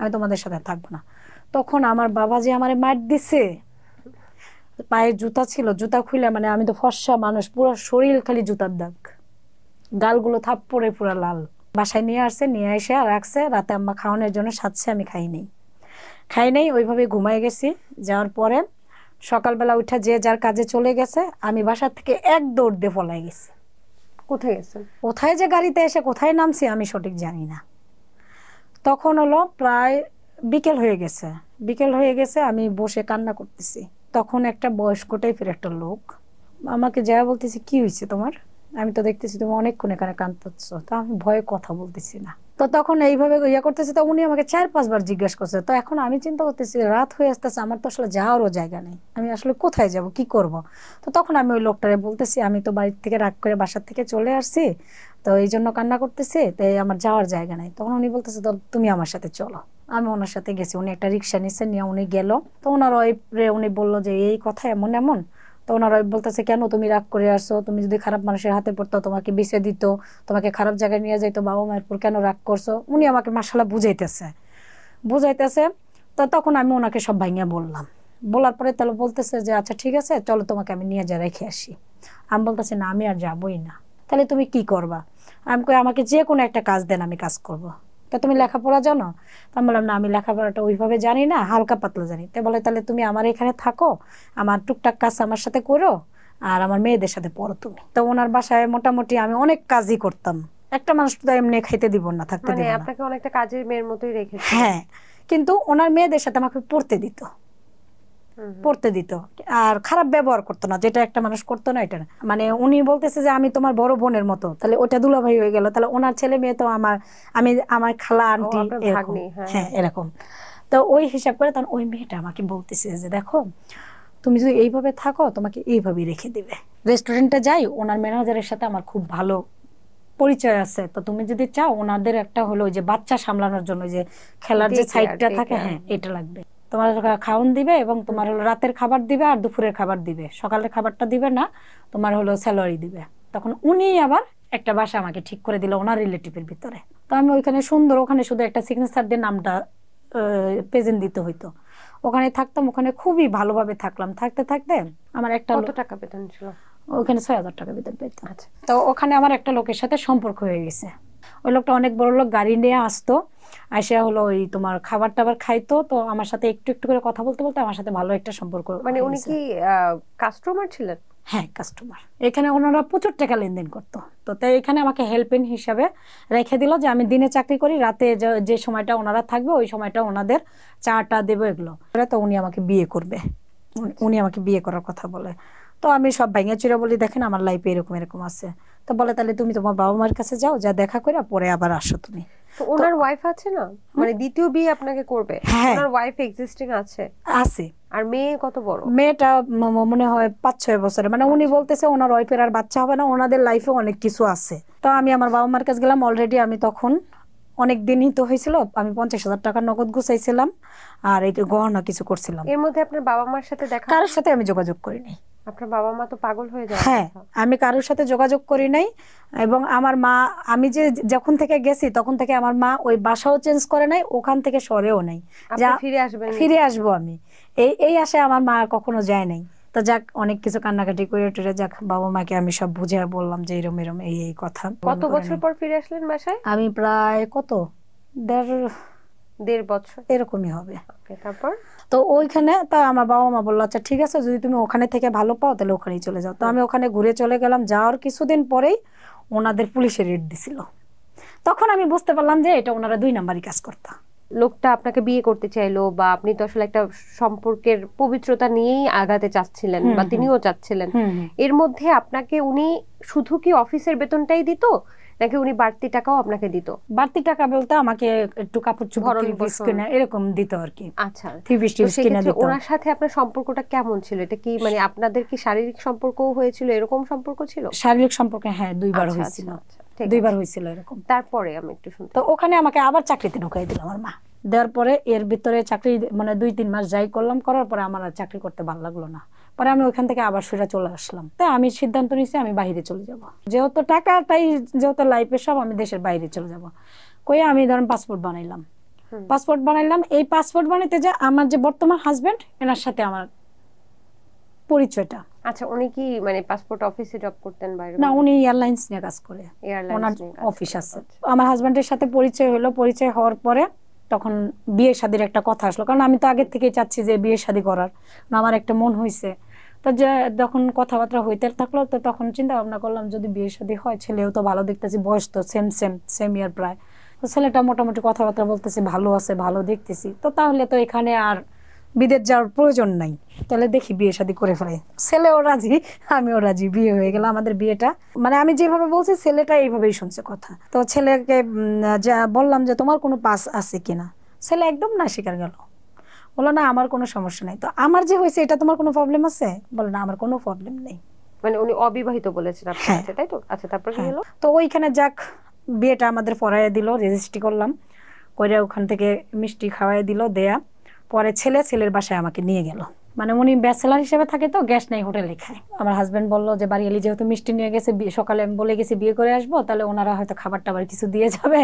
আমি তোমাদের সাথে থাকবো না। তখন আমার বাবা যে আমারে মার দিছে, পায়ে জুতা ছিল, জুতা খুলে, মানে আমি তো ফর্সা মানুষ, পুরো শরীর খালি জুতার দাগ, গালগুলো থাপ্পড়ে পুরো লাল। বাসায় নিয়ে আসছে, নিয়ে এসে রাখছে, রাতে আম্মা খাওয়ানোর জন্য সাথে আমি খাই নাই, ওইভাবে ঘুমাই গেছি। যাওয়ার পরে সকালবেলা উঠে যে যার কাজে চলে গেছে, আমি বাসার থেকে 1 দৌড় দিয়ে পলাই গেছি। কোথায় গেছেন? কোথায় যে গাড়িতে এসে কোথায় নামছি আমি সঠিক জানি না। তখন হলো প্রায় বিকেল হয়ে গেছে, আমি বসে কান্না করতেছি। তখন একটা বয়স্ক টাইপের একটা লোক আমাকে যা বলতেছি কি হয়েছে তোমার, আমি তো দেখতেছি তুমি অনেকক্ষণ এখানে কাঁদতেছ, তো আমি ভয়ে কথা বলতেছি না। তো তখন এইভাবে ইয়া করতেছে, তো উনি আমাকে 4-5 বার জিজ্ঞাসা করছে। তো এখন আমি চিন্তা করতেছি রাত হয়ে আসতেছে, আমার তো আসলে যাওয়ারও জায়গা নেই, আমি আসলে কোথায় যাব, কি করব। তো তখন আমি ওই লোকটারে বলতেছি আমি তো বাড়ি থেকে রাগ করে বাসার থেকে চলে আসছি, তো এই জন্য কান্না করতেছি, তো আমার যাওয়ার জায়গা নেই। তখন উনি বলতেছে তো তুমি আমার সাথে চলো। আমি ওনার সাথে গেছি, উনি একটা রিক্সা নিচ্ছে, নিয়ে উনি গেল। তো ওনার ওয়াইফরে উনি বললো যে এই কথা এমন এমন। তো ওনার ওয়াইফ বলতেছে কেন তুমি রাগ করে আসছো, তুমি যদি খারাপ মানুষের হাতে পড়তো তোমাকে বিছে দিত, তোমাকে খারাপ জায়গায় নিয়ে যাইতো, বাবা মায়ের পর কেন রাগ করছো। উনি আমাকে মাশাআল্লাহ বুঝাইতেছে বুঝাইতেছে। তো তখন আমি ওনাকে সব ভাঙিয়ে বললাম। বলার পরে তাহলে বলতেছে যে আচ্ছা ঠিক আছে চলো তোমাকে আমি নিয়ে যা রেখে আসি। আমি বলতেছি না আমি আর যাবোই না। তাহলে তুমি কি করবা? আমি কই আমাকে যে কোনো একটা কাজ দেন আমি কাজ করব। তা তুমি লেখাপড়া জানো? তা আমি বললাম না আমি লেখাপড়াটা ওইভাবে জানি না, হালকা পাতলা জানি। তো বলে তাহলে তুমি আমার এখানে থাকো, আমার টুকটাক কাজ আমার সাথে করো, আর আমার মেয়েদের সাথে পড়ো তুমি। তো ওনার বাসায় মোটামুটি আমি অনেক কাজই করতাম। একটা মানুষ তো এমনি খাইতে দিব না, থাকতে মানে দিব না। আপনাকে অনেকটা কাজের মেয়ের মতোই রেখেছে। হ্যাঁ, কিন্তু ওনার মেয়েদের সাথে আমাকে পড়তে দিত, পড়তে দিত, আর খারাপ ব্যবহার করতো না, যেটা একটা মানুষ করতো না এটা না। মানে উনি বলতেছে যে আমি তোমার বড় বোনের মতো, তাহলে ওটা দুলাভাই হয়ে গেল, তাহলে ওনার ছেলে মেয়ে তো আমার, আমি আমার খালা ও আন্টি আপনার এরকম। ভাগ্নি, হ্যাঁ হ্যাঁ এরকম। তো ওই হিসাব করে তখন ওই মেয়েটা আমাকে বলতেছে যে দেখো তুমি যদি এইভাবে থাকো তোমাকে এইভাবেই রেখে দিবে। রেস্টুরেন্টে যাই, ওনার ম্যানেজারের সাথে আমার খুব ভালো পরিচয় আছে, তো তুমি যদি চাও ওনাদের একটা হলো ওই যে বাচ্চা সামলানোর জন্য যে খেলার যে সাইডটা থাকে, হ্যাঁ এটা লাগবে। তোমার খাওয়ান দিবে এবং তোমার হলো রাতের খাবার দিবে আর দুপুরের খাবার দিবে, সকালের খাবারটা দিবে না, তোমার হলো স্যালারি দিবে। তখন উনি আবার একটা বাসা আমাকে ঠিক করে দিল ওনার রিলেটিভের ভিতরে। তো আমি ওইখানে সুন্দর, ওখানে শুধু একটা সিগনেচার দিয়ে নামটা প্রেজেন্ট দিতে হইতো, ওখানে থাকতাম, ওখানে খুবই ভালোভাবে থাকলাম। থাকতে থাকতে আমার একটা কত টাকা বেতন ছিল? ওখানে 6,000 টাকা বেতন পেতাম। আচ্ছা। তো ওখানে আমার একটা লোকের সাথে সম্পর্ক হয়ে গেছে। ওই লোকটা অনেক বড় লোক, গাড়ি নিয়ে আসতো, আসে হলো ওই তোমার খাবার টাবার খাইতো, তো আমার সাথে একটু একটু করে কথা বলতে বলতে আমার সাথে ভালো একটা সম্পর্ক মানে হয়ে উনি গেছে। কি কাস্টমার ছিলেন? হ্যাঁ কাস্টমার। এখানে ওনারা প্রচুর টাকা লেনদেন করতো। তো তাই এখানে আমাকে হেল্পিং হিসাবে রেখে দিল যে আমি দিনে চাকরি করি, রাতে যে সময়টা ওনারা থাকবে ওই সময়টা ওনাদের চাটা দেবো এগুলো। তো উনি আমাকে বিয়ে করবে, উনি আমাকে বিয়ে করার কথা বলে। তো আমি সব ভাঙিয়ে চুরে বলি দেখেন আমার লাইফে এরকম এরকম আছে। তো বলে তাহলে তুমি তোমার বাবা মার কাছে যাও, যা দেখা করে পরে আবার আসো তুমি। তো ওনার ওয়াইফ আছে না, মানে দ্বিতীয় বিয়ে আপনাকে করবে? হ্যাঁ ওনার ওয়াইফ এক্সিস্টিং আছে? আছে। আর মেয়ে কত বড়? মেয়েটা মনে হয় 5-6 বছরে। মানে উনি বলতেছে ওনার ওয়াইফের আর বাচ্চা হবে না, ওনাদের লাইফে অনেক কিছু আছে। তো আমি আমার বাবা মার কাছে গেলাম, অলরেডি আমি তখন অনেক দিনই তো হয়েছিল, আমি 50,000 টাকা নগদ গুছাইছিলাম আর এই গহনা কিছু করছিলাম। এর মধ্যে আপনার বাবা মার সাথে দেখা? কারোর সাথে আমি যোগাযোগ করিনি। আপনার বাবা মা তো পাগল হয়ে যাওয়ার হ্যাঁ কথা। আমি কারোর সাথে যোগাযোগ করি নাই। এবং আমার মা, আমি যে যখন থেকে গেছি তখন থেকে আমার মা ওই বাসাও চেঞ্জ করে নাই, ওখান থেকে সরেও নাই, যা ফিরে আসবেন, ফিরে আসবো আমি, এই আশায় আমার মা কখনো যায় নাই। তো যাক অনেক কিছু কান্নাকাটি করে টুরে যাক বাবা মাকে আমি সব বুঝে বললাম যে এরম এরম এই কথা। কত বছর পর ফিরে আসলেন বাসায়? আমি প্রায় কত 1.5 বছর এরকমই হবে। তারপর তো ওইখানে তা আমার বাবা মা বললো আচ্ছা ঠিক আছে যদি তুমি ওখানে থেকে ভালো পাও তাহলে ওখানেই চলে যাও। তো আমি ওখানে ঘুরে চলে গেলাম। যাওয়ার কিছুদিন পরেই ওনাদের পুলিশে রেড দিছিল। তখন আমি বুঝতে পারলাম যে এটা ওনারা 2 নাম্বারই কাজ করতো। লোকটা আপনাকে বিয়ে করতে চাইলো, বা আপনি তো আসলে একটা সম্পর্কের পবিত্রতা নিয়েই আগাতে চাচ্ছিলেন, বা তিনিও চাচ্ছিলেন, এর মধ্যে আপনাকে উনি শুধু কি অফিসের বেতনটাই দিত নাকি উনি বাড়তি টাকাও আপনাকে দিত? বাড়তি টাকা বলতে আমাকে একটু কাপড় চোপড় কিনে এরকম দিত আর কি। আচ্ছা, ওনার সাথে আপনার সম্পর্কটা কেমন ছিল? এটা কি মানে আপনাদের কি শারীরিক সম্পর্কও হয়েছিল, এরকম সম্পর্ক ছিল? শারীরিক সম্পর্ক হ্যাঁ 2 বার হয়েছিল, 2 বার হয়েছিল এরকম। তারপরে আমি একটু শুনতে। তো ওখানে আমাকে আবার চাকরিতে ঢুকাই দিল আমার মা। দেওয়ার পরে এর ভিতরে চাকরি মানে 2-3 মাস যাই করলাম, করার পরে আমার আর চাকরি করতে ভালো লাগলো না। পরে আমি ওইখান থেকে আবার ফিরে চলে আসলাম। তাই আমি সিদ্ধান্ত নিয়েছি আমি বাইরে চলে যাব, যেহেতু টাকা তাই যেহেতু লাইফে সব, আমি দেশের বাইরে চলে যাব। কই আমি ধরেন পাসপোর্ট বানাইলাম। এই পাসপোর্ট বানাইতে যে আমার যে বর্তমান হাজবেন্ড এনার সাথে আমার পরিচয়টা। আচ্ছা, উনি কি মানে পাসপোর্ট অফিসে জব করতেন বাইরে? না, উনি এয়ারলাইন্স নিয়ে কাজ করে, ওনার অফিস আছে। আমার হাজবেন্ডের সাথে পরিচয় হলো, পরিচয় হওয়ার পরে তখন বিয়ে শাদীর একটা কথা আসলো, কারণ আমি তো আগের থেকেই চাচ্ছি যে বিয়ে শাদী করার, আমার একটা মন হয়েছে। তো যে যখন কথাবার্তা হইতে থাকলো, তো তখন চিন্তা ভাবনা করলাম যদি বিয়ে শাদী হয়, ছেলেও তো ভালো দেখতেছি, বয়স তো সেম ইয়ার প্রায়, তো ছেলেটা মোটামুটি কথাবার্তা বলতেছি ভালো আছে, ভালো দেখতেছি, তো তাহলে তো এখানে আর বিদেশ যাওয়ার প্রয়োজন নাই, তাহলে দেখি বিয়ে শাদী করে ফেলে। ছেলেও রাজি, আমিও রাজি, বিয়ে হয়ে গেল আমাদের বিয়েটা। মানে আমি যেভাবে বলছি ছেলেটা এইভাবেই শুনছে কথা। তো ছেলেকে যা বললাম যে তোমার কোনো পাস আছে কিনা, ছেলে একদম না স্বীকার গেল, বললো না আমার কোনো সমস্যা নাই। তো আমার যে হয়েছে এটা তোমার কোনো প্রবলেম আছে, বলে না আমার কোনো প্রবলেম নেই। মানে উনি অবিবাহিত বলেছেন আপনার কাছে, তাই তো? আচ্ছা, তারপর কি হলো? তো ওইখানে যাক বিয়েটা আমাদের পড়াইয়া দিল, রেজিস্ট্রি করলাম, করে ওখান থেকে মিষ্টি খাওয়াই দিল দেয়া। পরে ছেলের বাসায় আমাকে নিয়ে গেল। মানে উনি ব্যাচেলার হিসেবে থাকে তো, গ্যাস নেই, হোটেলে খায়। আমার হাজবেন্ড বললো যে বাড়িয়ালি যেহেতু মিষ্টি নিয়ে গেছে, সকালে আমি বলে গেছি বিয়ে করে আসবো, তাহলে ওনারা হয়তো খাবার টাবার কিছু দিয়ে যাবে,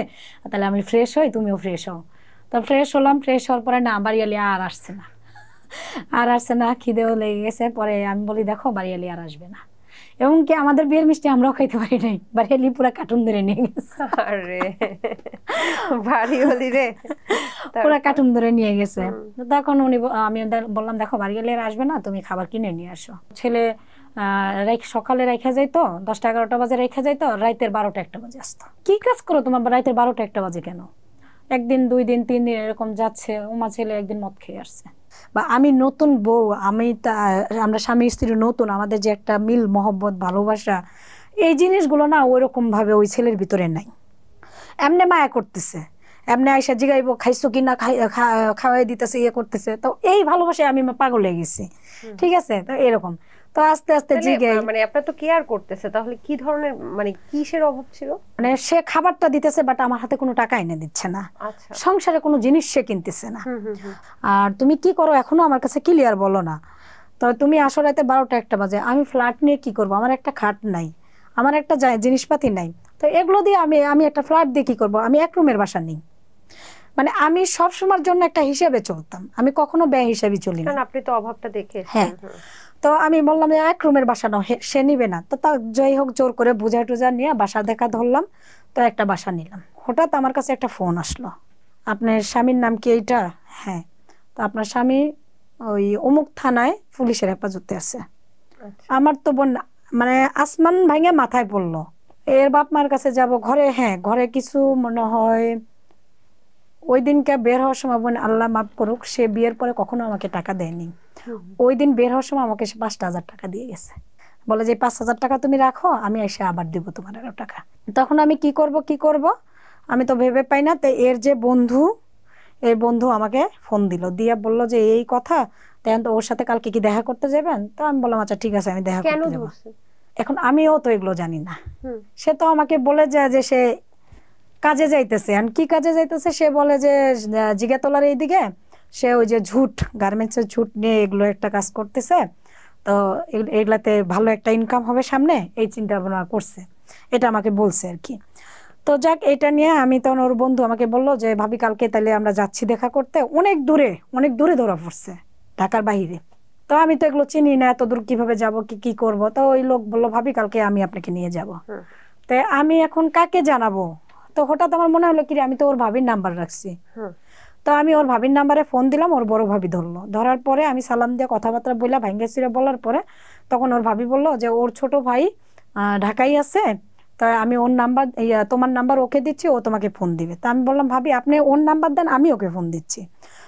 তাহলে আমি ফ্রেশ হই, তুমিও ফ্রেশ হও। তো ফ্রেশ হলাম, ফ্রেশ হওয়ার পরে না বাড়িয়ালি আর আসছে না, আর আসছে না, খিদেও লেগে গেছে। পরে আমি বলি দেখো বাড়িয়ালি আর আসবে না। এবং কি আমাদের বিয়ের মিষ্টি আমরাও খাইতে পারি নাই, বাড়িয়ালি পুরা কার্টুন ধরে নিয়ে গেছে। আরে বাড়িওয়ালি রে, পুরা কার্টুন ধরে নিয়ে গেছে। তখন উনি আমি বললাম দেখো বাড়িয়ালি আর আসবে না, তুমি খাবার কিনে নিয়ে আসো। ছেলে সকালে রেখা যাইতো 10টা-11টা বাজে, রেখা যাইতো রাইতের 12টা-1টা বাজে আসতো। কি কাজ করো তোমার রাইতের 12টা-1টা বাজে কেন? 1 দিন 2 দিন 3 দিন এরকম যাচ্ছে। ওমা ছেলে একদিন মদ খেয়ে আসছে। বা আমি নতুন বউ, আমরা স্বামী স্ত্রী নতুন, আমাদের যে একটা মিল মহব্বত ভালোবাসা, এই জিনিসগুলো না ওইরকম ভাবে ওই ছেলের ভিতরে নাই। এমনি মায়া করতেছে, এমনি আইসা জিগাইবো খাইছো কি না, খাওয়াই দিতেছে, ইয়ে করতেছে। তো এই ভালোবাসায় আমি পাগল হয়ে গেছি, ঠিক আছে? তো এরকম তো আস্তে আস্তে জিগাই। মানে আপনার তো কেয়ার করতেছে, তাহলে কি ধরনের মানে কিসের অভাব ছিল? মানে সে খাবারটা দিতেছে বাট আমার হাতে কোনো টাকা এনে দিচ্ছে না, সংসারে কোনো জিনিস সে কিনতেছে না। আর তুমি কি করো এখনো আমার কাছে ক্লিয়ার বলো না। তো তুমি আসো রাতে 12টা-1টা বাজে, আমি ফ্ল্যাট নিয়ে কি করব? আমার একটা খাট নাই, আমার একটা জিনিসপাতি নাই। তো এগুলো দিয়ে আমি একটা ফ্ল্যাট দিয়ে কি করবো? আমি 1 রুমের বাসা নেই। মানে আমি সব সময়ের জন্য একটা হিসেবে চলতাম, আমি কখনো ব্যয় হিসেবে চলি না। আপনি তো অভাবটা দেখে। হ্যাঁ, তো আমি বললাম যে 1 রুমের বাসা নাও, সে নিবে না। তো তা যাই হোক জোর করে বুঝা টুজা নিয়ে বাসা দেখা ধরলাম। তো একটা বাসা নিলাম। হঠাৎ আমার কাছে একটা ফোন আসলো, আপনার স্বামীর নাম কি এইটা? হ্যাঁ। তো আপনার স্বামী ওই অমুক থানায় পুলিশের হেফাজতে আছে। আমার তো বোন মানে আসমান ভাঙে মাথায় পড়লো, এর বাপ মার কাছে যাব ঘরে। হ্যাঁ, ঘরে কিছু মনে হয় ওই দিনকে বের হওয়ার সময়, বোন আল্লাহ মাফ করুক, সে বিয়ের পরে কখনো আমাকে টাকা দেয়নি। ওই দিন বের হওয়ার সময় আমাকে সে 5,000 টাকা দিয়ে গেছে, বলে যে 5,000 টাকা তুমি রাখো, আমি এসে আবার দিব তোমার আরো টাকা। তখন আমি কি করব আমি তো ভেবে পাই না। তো এর যে বন্ধু, এই বন্ধু আমাকে ফোন দিল, দিয়ে বললো যে এই কথা, তাই তো ওর সাথে কালকে কি দেখা করতে যাবেন? তো আমি বললাম আচ্ছা ঠিক আছে আমি দেখা করতে যাবো। এখন আমিও তো এগুলো জানি না, সে তো আমাকে বলে যায় যে সে কাজে যাইতেছে। আর কি কাজে যাইতেছে? সে বলে যে জিগাতলার এইদিকে সে ওই যে ঝুট, গার্মেন্টসের ঝুট নিয়ে এগুলো একটা কাজ করতেছে, তো এগুলাতে ভালো একটা ইনকাম হবে সামনে, এই চিন্তা ভাবনা করছে, এটা আমাকে বলছে আর কি। তো যাক, এটা নিয়ে আমি তখন ওর বন্ধু আমাকে বললো যে ভাবি কালকে তাহলে আমরা যাচ্ছি দেখা করতে। অনেক দূরে ধরা পড়ছে, ঢাকার বাইরে। তো আমি তো এগুলো চিনি না, এত দূর কিভাবে যাব, কি করব? তো ওই লোক বললো ভাবি কালকে আমি আপনাকে নিয়ে যাব। তো আমি এখন কাকে জানাবো? তো হঠাৎ আমার মনে হলো কি আমি তো ওর ভাবির নাম্বার রাখছি। তো আমি ওর ভাবির নাম্বারে ফোন দিলাম, ওর বড় ভাবি ধরলো। ধরার পরে আমি সালাম দিয়ে কথাবার্তা বললা ভাঙ্গেছিরে বলার পরে তখন ওর ভাবি বললো যে ওর ছোট ভাই ঢাকায় আছে, তা আমি ওর নাম্বার, তোমার নাম্বার ওকে দিচ্ছি, ও তোমাকে ফোন দিবে। তা আমি বললাম ভাবি আপনি ওর নাম্বার দেন, আমি ওকে ফোন দিচ্ছি।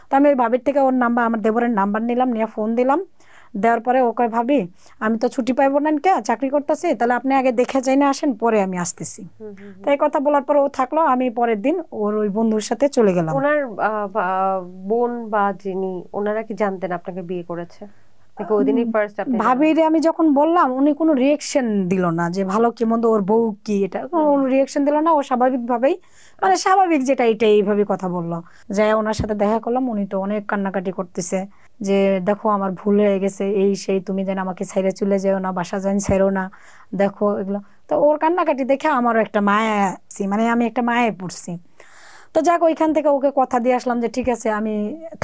তো আমি ওই ভাবির থেকে ওর নাম্বার, আমার দেবরের নাম্বার নিলাম, নিয়ে ফোন দিলাম। দেওয়ার পরে ওকে ভাবি আমি তো ছুটি পাইবো না, কে চাকরি করতেছি, তাহলে আপনি আগে দেখে যাই না আসেন, পরে আমি আসতেছি। তাই কথা বলার পর ও থাকলো, আমি পরের দিন ওর ওই বন্ধুর সাথে চলে গেলাম। ওনার বোন বা যিনি, ওনারা কি জানতেন আপনাকে বিয়ে করেছে? ভাবিরে আমি যখন বললাম উনি কোনো রিয়েকশন দিল না যে ভালো কি মন্দ, ওর বউ কি, এটা কোনো রিয়েকশন দিল না। ও স্বাভাবিক ভাবেই, মানে স্বাভাবিক যেটা এটা এইভাবে কথা বললো। যাই ওনার সাথে দেখা করলাম, উনি তো অনেক কান্নাকাটি করতেছে যে দেখো আমার ভুল হয়ে গেছে, এই সেই, তুমি যেন আমাকে ছেড়ে চলে যেও না, বাসা যান ছেড়ো না, দেখো এগুলো। তো ওর কান্নাকাটি দেখে আমারও একটা মায়া, মানে আমি একটা মায়ায় পড়ছি। তো যাক ওইখান থেকে ওকে কথা দিয়ে আসলাম যে ঠিক আছে আমি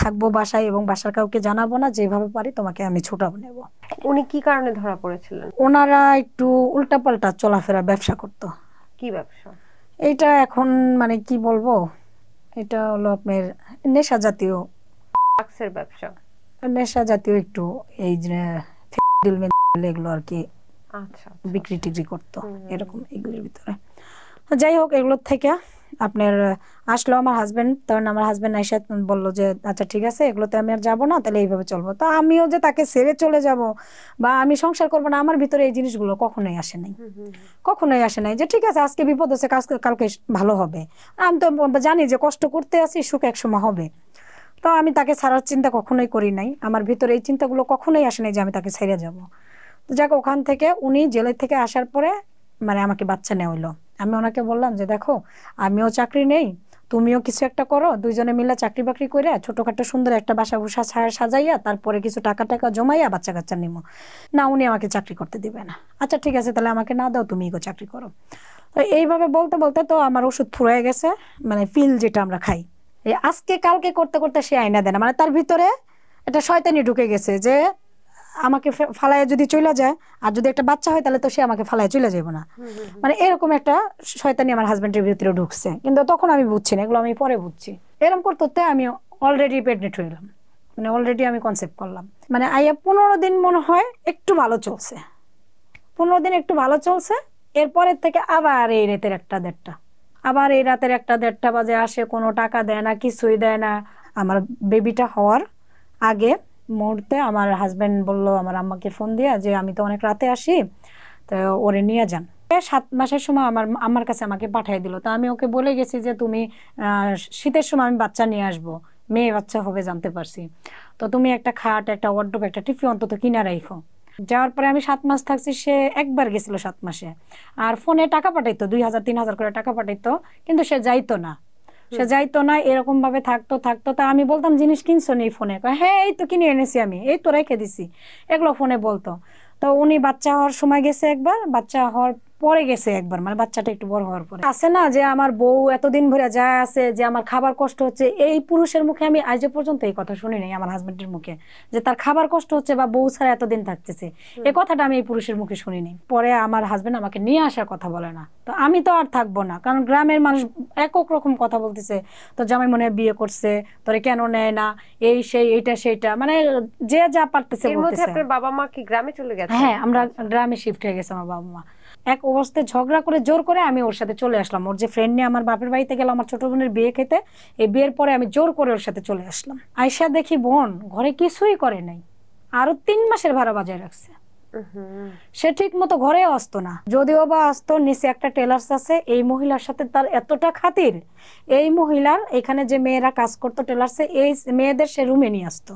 থাকবো বাসায় এবং বাসার কাউকে জানাবো না, যেভাবে পারি তোমাকে আমি ছুটাবো নেব। উনি কি কারণে ধরা পড়েছিলেন? ওনারা একটু উল্টাপাল্টা চলাফেরা, ব্যবসা করতো। কি ব্যবসা? এটা এখন মানে কি বলবো, এটা হলো আপনার নেশা জাতীয়, ড্রাগসের ব্যবসা, নেশা জাতীয় একটু, এই যে এগুলো আর কি বিক্রি টিক্রি করতো এরকম, এগুলোর ভিতরে। যাই হোক এগুলোর থেকে আপনার আসলো আমার হাজবেন্ড, তখন আমার হাজবেন্ড এসে বললো যে আচ্ছা ঠিক আছে, এগুলোতে আমি আর যাবো না, তাহলে এইভাবে চলবো। তো আমিও যে তাকে ছেড়ে চলে যাব বা আমি সংসার করবো না, আমার ভিতরে এই জিনিসগুলো কখনোই আসে নাই, কখনোই আসে নাই। যে ঠিক আছে আজকে বিপদ হচ্ছে, কালকে ভালো হবে। আমি তো জানি যে কষ্ট করতে আছি, সুখ একসময় হবে। তো আমি তাকে ছাড়ার চিন্তা কখনোই করি নাই, আমার ভিতরে এই চিন্তাগুলো কখনোই আসে নাই যে আমি তাকে ছেড়ে যাব। তো যাক, ওখান থেকে উনি জেলের থেকে আসার পরে মানে আমাকে বাচ্চা নেওয়া হইলো। আমি ওনাকে বললাম যে দেখো, আমিও চাকরি নেই, তুমিও কিছু একটা করো, দুইজনে মিলে চাকরি বাকরি করে ছোটখাটো সুন্দর একটা বাসা বুসা সাজাইয়া তারপরে কিছু টাকা টাকা জমাইয়া বাচ্চা কাচ্চা নিবো। না, উনি আমাকে চাকরি করতে দিবে না। আচ্ছা ঠিক আছে, তাহলে আমাকে না দাও, তুমি গো চাকরি করো। তো এইভাবে বলতে বলতে তো আমার ওষুধ ফুরাই গেছে, মানে পিল যেটা আমরা খাই, এই আজকে কালকে করতে করতে সে আইনা দেয় না, মানে তার ভিতরে একটা শয়তানি ঢুকে গেছে যে আমাকে ফালায় যদি চলে যায়, আর যদি একটা বাচ্চা হয় তাহলে তো সে আমাকে ফালায় চলে যাবে না, মানে এরকম একটা শয়তানি আমার হাজবেন্ডের ভিতরে ঢুকছে। কিন্তু তখন আমি বুঝছি না, এগুলো আমি পরে বুঝছি। এরকম করতে আমি অলরেডি প্রেগনেন্ট হইলাম, মানে অলরেডি আমি কনসেপ্ট করলাম। মানে আইয়া 15 দিন মনে হয় একটু ভালো চলছে, 15 দিন একটু ভালো চলছে। এরপরের থেকে আবার এই রাতের 1-1:30, আবার এই রাতের 1-1:30 বাজে আসে, কোনো টাকা দেয় না, কিছুই দেয় না। আমার বেবিটা হওয়ার আগে মুহূর্তে আমার হাজবেন্ড বললো আমার আম্মাকে ফোন দিয়া যে আমি তো অনেক রাতে আসি, তো ওরে নিয়ে যান। 7 মাসের সময় আমার কাছে আমাকে পাঠিয়ে দিল। তো আমি ওকে বলে গেছি যে তুমি শীতের সময় আমি বাচ্চা নিয়ে আসবো, মেয়ে বাচ্চা হবে জানতে পারছি, তো তুমি একটা খাট, একটা ওয়ার্ডরোব, একটা টিফি অন্তত কিনা রাখো। যাওয়ার পরে আমি 7 মাস থাকছি, সে একবার গেছিল 7 মাসে, আর ফোনে টাকা পাঠাইতো 2000-3000 করে টাকা পাঠাইতো, কিন্তু সে যাইতো না, সে যাইতো না, এরকম ভাবে থাকতো থাকতো। তা আমি বলতাম জিনিস কিনছো নি ফোনে? হ্যাঁ এই তো কিনে এনেছি আমি, এই তো রেখে দিছি, এগুলো ফোনে বলতো। তো উনি বাচ্চা হওয়ার সময় গেছে একবার, বাচ্চা হওয়ার পরে গেছে একবার, মানে বাচ্চাটা একটু বড় হওয়ার পরে। আছে না যে আমার বউ এতদিন ধরে যায় আছে, যে আমার খাবার কষ্ট হচ্ছে, এই পুরুষের মুখে আমি আজ পর্যন্ত এই কথা শুনি নাই আমার হাজবেন্ডের মুখে, যে তার খাবার কষ্ট হচ্ছে বা বউ ছাড়া এতদিন থাকতেছে, এই কথাটা আমি এই পুরুষের মুখে শুনি নাই। পরে আমার হাজবেন্ড আমাকে নিয়ে আসার কথা বলে না, তো আমি তো আর থাকবো না, কারণ গ্রামের মানুষ একক রকম কথা বলতেছে, তো জামাই মনে হয় বিয়ে করছে, তোরে কেন নেয় না, এই সেই এইটা সেইটা, মানে যে যা পারতেছে বলতেছে। আপনার বাবা মা কি গ্রামে চলে গেছে? হ্যাঁ, আমরা গ্রামে শিফট হয়ে গেছে আমার বাবা মা। এক অবস্থায় ঝগড়া করে জোর করে আমি ওর সাথে চলে আসলাম। ওর যে ফ্রেন্ড নিয়ে আমার বাপের বাড়িতে গেল আমার ছোট বোনের বিয়ে খেতে, এই বিয়ের পরে আমি জোর করে ওর সাথে চলে আসলাম। আয়সা দেখি বোন ঘরে কিছুই করে নাই, আরো 3 মাসের ভাড়া বাজায় রাখছে। সে ঠিক মতো ঘরেও আসতো না, যদিও বা আসতো, নিচে একটা টেলার্স আছে, এই মহিলার সাথে তার এতটা খাতির, এই মহিলার এখানে যে মেয়েরা কাজ করতো টেলার্সে, এই মেয়েদের সে রুমে নিয়ে আসতো।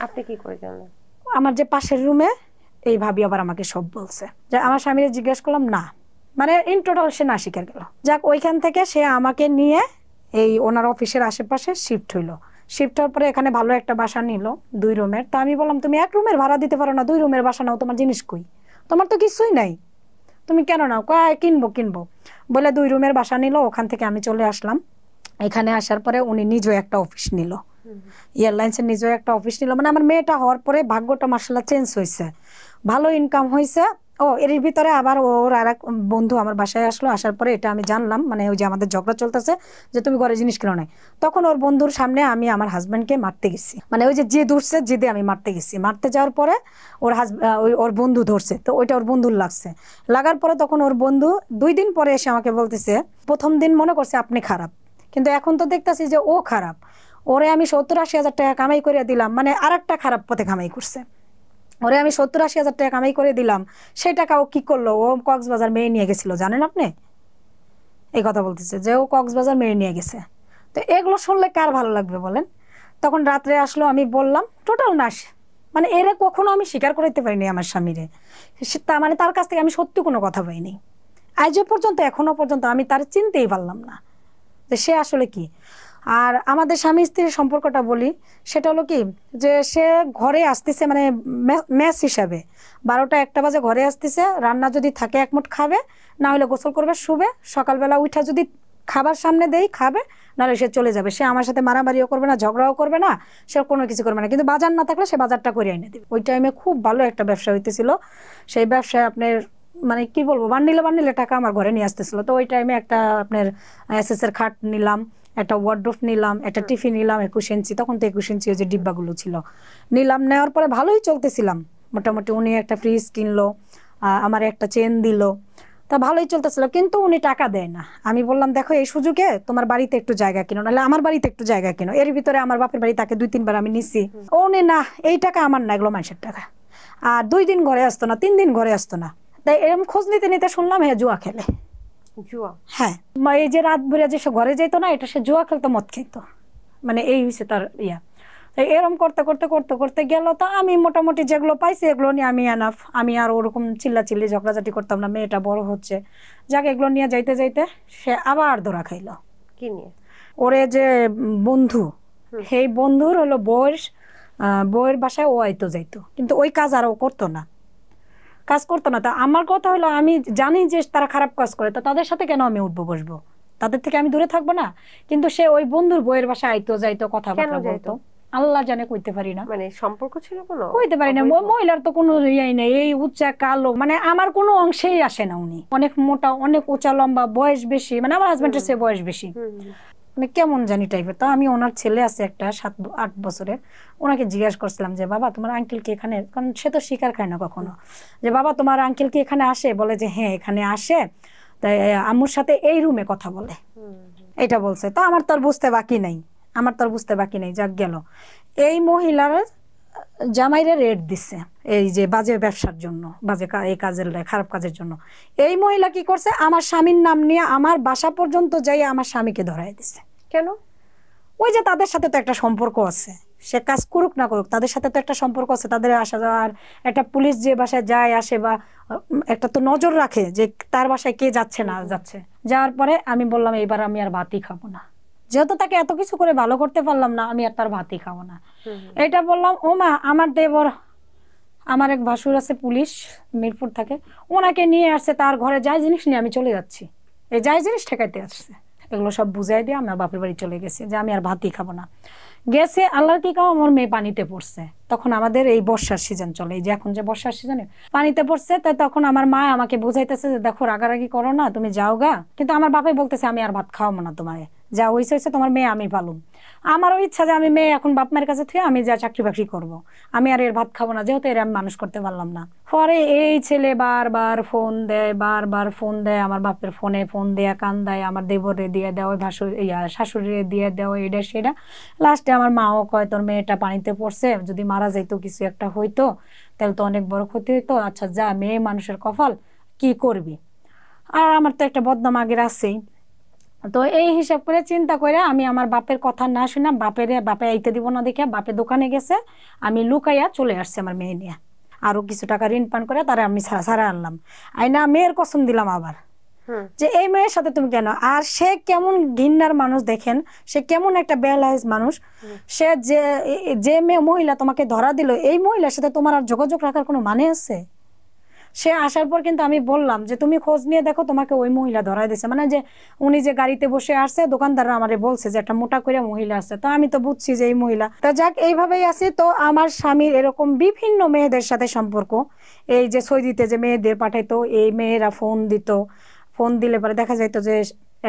আপনি কি করে জানলেন? আমার যে পাশের রুমে, এই ভাবি আবার আমাকে সব বলছে। যে আমার স্বামীরে জিজ্ঞেস করলাম, না, মানে ইন টোটাল সে না স্বীকার গেল। যাক, ওইখান থেকে সে আমাকে নিয়ে এই ওনার অফিসের আশেপাশে শিফট হইলো। শিফট হওয়ার পরে এখানে ভালো একটা বাসা নিল 2 রুমের। তো আমি বললাম তুমি 1 রুমের ভাড়া দিতে পারো না, 2 রুমের বাসা নাও, তোমার জিনিস কই, তোমার তো কিছুই নাই, তুমি কেন নাও? কয় কিনবো বলে 2 রুমের বাসা নিল। ওখান থেকে আমি চলে আসলাম। এখানে আসার পরে উনি নিজেও একটা অফিস নিল, এয়ারলাইন্সের নিজেও একটা অফিস নিল। মানে আমার মেয়েটা হওয়ার পরে ভাগ্যটা মার্শাল্লাহ চেঞ্জ হয়েছে, ভালো ইনকাম হয়েছে। ও এর ভিতরে আবার ওর আর এক বন্ধু আমার বাসায় আসলো, আসার পরে এটা আমি জানলাম, মানে ওই যে আমাদের ঝগড়া চলতেছে যে তুমি ঘরে জিনিস কেন নাই, তখন ওর বন্ধুর সামনে আমি আমার হাজব্যান্ডকে মারতে গেছি, মানে ওই যে যে ধরছে জেদে আমি মারতে গেছি। মারতে যাওয়ার পরে ওর বন্ধু ধরছে, তো ওইটা ওর বন্ধুর লাগছে। লাগার পরে তখন ওর বন্ধু 2 দিন পরে এসে আমাকে বলতেছে, প্রথম দিন মনে করছে আপনি খারাপ, কিন্তু এখন তো দেখতেছি যে ও খারাপ, ওরে আমি 70-80 হাজার টাকা কামাই করে দিলাম, মানে আর একটা খারাপ পথে কামাই করছে। ওরে আমি 70-80 হাজার টাকা কামাই করে দিলাম, সেই টাকা ও কি করলো, ও কক্সবাজার মেয়ে নিয়ে গেছিল, জানেন আপনি? এই কথা বলতেছে যে ও কক্সবাজার মেয়ে নিয়ে গেছে। তো এগুলো শুনলে কার ভালো লাগবে বলেন? তখন রাত্রে আসলো, আমি বললাম টোটাল নাশ, মানে এরা কখনো আমি স্বীকার করতে পারিনি আমার স্বামীরে, মানে তার কাছ থেকে আমি সত্যি কোনো কথা পাইনি আজ পর্যন্ত, এখনো পর্যন্ত আমি তার চিনতেই পারলাম না যে সে আসলে কি। আর আমাদের স্বামী স্ত্রীর সম্পর্কটা বলি, সেটা হলো কি, যে সে ঘরে আসতেছে, মানে ম্যাচ হিসাবে 12টা-1টা বাজে ঘরে আসতেছে, রান্না যদি থাকে 1 মুঠ খাবে, না হলে গোসল করবে, শুবে, সকালবেলা উঠা যদি খাবার সামনে দেই খাবে, নাহলে সে চলে যাবে। সে আমার সাথে মারামারিও করবে না, ঝগড়াও করবে না, সে কোনো কিছু করবে না, কিন্তু বাজার না থাকলে সে বাজারটা করে এনে দেবে। ওই টাইমে খুব ভালো একটা ব্যবসা হইতেছিল, সেই ব্যবসায় আপনার মানে কি বলবো, বান্ডিলে টাকা আমার ঘরে নিয়ে আসতেছিল। তো ওই টাইমে একটা আপনার এসএসের খাট নিলাম, একটা ওয়ার্ডরোব নিলাম, একটা টিফি নিলাম 21 ইঞ্চি, তখন তো 21 ইঞ্চি যে ডিব্বাগুলো ছিল নিলাম। নেওয়ার পরে ভালোই চলতেছিলাম মোটামুটি। উনি একটা ফ্রিজ কিনলো, আমার একটা চেন দিল। তা ভালোই চলতেছিল, কিন্তু উনি টাকা দেয় না। আমি বললাম দেখো এই সুযোগে তোমার বাড়িতে একটু জায়গা কিনো, নাহলে আমার বাড়িতে একটু জায়গা কিনো। এর ভিতরে আমার বাপের বাড়ি তাকে 2-3 বার আমি নিছি। উনি না, এই টাকা আমার না, এগুলো মানুষের টাকা। আর 2 দিন ঘরে আসতো না, 3 দিন ঘরে আসতো না। তাই এরকম খোঁজ নিতে নিতে শুনলাম হ্যাঁ জুয়া খেলে। জুয়া? হ্যাঁ, এই যে রাত ভরে যে সে ঘরে যেত না, এটা সে জুয়া খেলতো, মদ খেত, মানে এই হয়েছে তার ইয়া। এরম করতে করতে করতে করতে গেল। তো আমি মোটামুটি যেগুলো পাইছি এগুলো নিয়ে আমি এনাফ। আমি আর ওরকম চিল্লাচিল্লি ঝগড়াঝাটি করতাম না, মেয়েটা বড় হচ্ছে। যাক, এগুলো নিয়ে যাইতে যাইতে সে আবার ধরা খাইলো। কি নিয়ে? ওরে যে বন্ধু, সেই বন্ধুর হলো বউয়ের বাসায় ও আইতো যাইতো, কিন্তু ওই কাজ আর ও করতো না, কাজ করতো না। তা আমার কথা হলো, আমি জানি যে তারা খারাপ কাজ করে, তো তাদের সাথে কেন আমি উঠবো বসবো, তাদের থেকে আমি দূরে থাকবো না? কিন্তু সে ওই বন্ধুর বউয়ের বাসায় আইতো যাইতো, কথাবার্তা বলতো, আল্লাহ জানে, কইতে পারি না। মানে সম্পর্ক ছিল কোনো? কইতে পারি না। মহিলার তো কোনো ইয়াই নেই, এই উচ্চা কালো, মানে আমার কোনো অংশেই আসে না। উনি অনেক মোটা, অনেক উঁচা লম্বা, বয়স বেশি, মানে আমার হাজবেন্ডের চেয়ে বয়স বেশি, মানে কেমন জানি টাইপের। তো আমি, ওনার ছেলে আছে একটা 7-8 বছরের, ওনাকে জিজ্ঞাসা করছিলাম যে বাবা তোমার আঙ্কেল কি এখানে, কারণ সে তো স্বীকার খায় না কখনো, যে বাবা তোমার আঙ্কেল কি এখানে আসে? বলে যে হ্যাঁ এখানে আসে, তাই আম্মুর সাথে এই রুমে কথা বলে, এটা বলছে। তো আমার তো আর বুঝতে বাকি নাই, যাক গেল। এই মহিলার জামাইরে রেট দিচ্ছে এই যে বাজে ব্যবসার জন্য, বাজে এই কাজের, খারাপ কাজের জন্য। এই মহিলা কি করছে, আমার স্বামীর নাম নিয়ে আমার বাসা পর্যন্ত যাই আমার স্বামীকে ধরাই দিছে। কেন? ওই যে তাদের সাথে তো একটা সম্পর্ক আছে, সে কাজ করুক না করুক, তাদের সাথে তো একটা সম্পর্ক আছে, তাদের আসা যাওয়ার একটা পুলিশ যে বাসায় যায় আসে, বা একটা তো নজর রাখে যে তার বাসায় কে যাচ্ছে না যাচ্ছে। যাওয়ার পরে আমি বললাম এইবার আমি আর ভাতই খাবো না, যেহেতু তাকে এত কিছু করে ভালো করতে পারলাম না, আমি আর তার ভাতই খাবো না। এটা বললাম। ও মা, আমার দেবর, আমার এক ভাসুর আছে পুলিশ, মিরপুর থাকে, ওনাকে নিয়ে আসছে, তার ঘরে যাই জিনিস নিয়ে আমি চলে যাচ্ছি, এই যাই জিনিস ঠেকাইতে আসছে। এগুলো সব বুঝাই দিয়ে আমার বাপের বাড়ি চলে গেছে, যে আমি আর ভাতই খাবো না। গেছে, আল্লাহর কি কাও, আমার মেয়ে পানিতে পড়ছে। তখন আমাদের এই বর্ষার সিজন চলে, এই যে এখন যে বর্ষার সিজনে পানিতে পড়ছে। তাই তখন আমার মা আমাকে বুঝাইতেছে যে দেখো রাগারাগি করো না, তুমি যাও গা। কিন্তু আমার বাপে বলতেছে আমি আর ভাত খাওয়াবো না তোমায়, যা হয়েছে হয়েছে, তোমার মেয়ে আমি পালুম। আমারও ইচ্ছা যে আমি মেয়ে এখন বাপ মায়ের কাছে থেকে আমি যা চাকরি বাকরি করবো, আমি আর এর ভাত খাবো না, যেহেতু এর আমি মানুষ করতে পারলাম না। পরে এই ছেলে বারবার ফোন দেয়, আমার বাপের ফোনে ফোন দেয়া কান দেয়, আমার দেবরে দিয়ে দেওয়া, ওই শাশুড়ি দিয়ে দেওয়া, এটা সেটা। লাস্টে আমার মাও কয় তোর মেয়েটা পানিতে পড়ছে, যদি মারা যাইতো, কিছু একটা হইতো, তাহলে তো অনেক বড় ক্ষতি হইতো। আচ্ছা যা, মেয়ে মানুষের কপাল, কি করবি। আর আমার তো একটা বদনাম আগের আছেই। তো এই হিসাব করে চিন্তা করে আমি আমার বাপের কথা না শুনে, বাপে আইতে দিব না দেখে বাপে দোকানে গেছে, আমি লুকাইয়া চলে আসছি আমার মেয়ে নিয়ে। আরো কিছু টাকা ঋণ পান করে তারা আমি ছাড়া আনলাম, আইনা মেয়ের কসম দিলাম আবার, যে এই মেয়ের সাথে তুমি কেন। আর সে কেমন ঘিন্নার মানুষ দেখেন, সে কেমন একটা বেলাইজ মানুষ। সে যে মেয়ে মহিলা তোমাকে ধরা দিল, এই মহিলার সাথে তোমার আর যোগাযোগ রাখার কোনো মানে আছে? সে আসার পর কিন্তু আমি বললাম যে তুমি খোঁজ নিয়ে দেখো, তোমাকে ওই মহিলা ধরাই দিছে, মানে যে উনি যে গাড়িতে বসে আসছে, দোকানদাররা আমারে বলছে যে একটা মোটা করে মহিলা আছে। তো আমি তো বুঝছি যে এই মহিলা। তা যাক, এইভাবেই আছে। তো আমার স্বামীর এরকম বিভিন্ন মেয়েদের সাথে সম্পর্ক, এই যে সৌদিতে যে মেয়েদের পাঠাইতো, এই মেয়েরা ফোন দিত, ফোন দিলে পরে দেখা যাইতো যে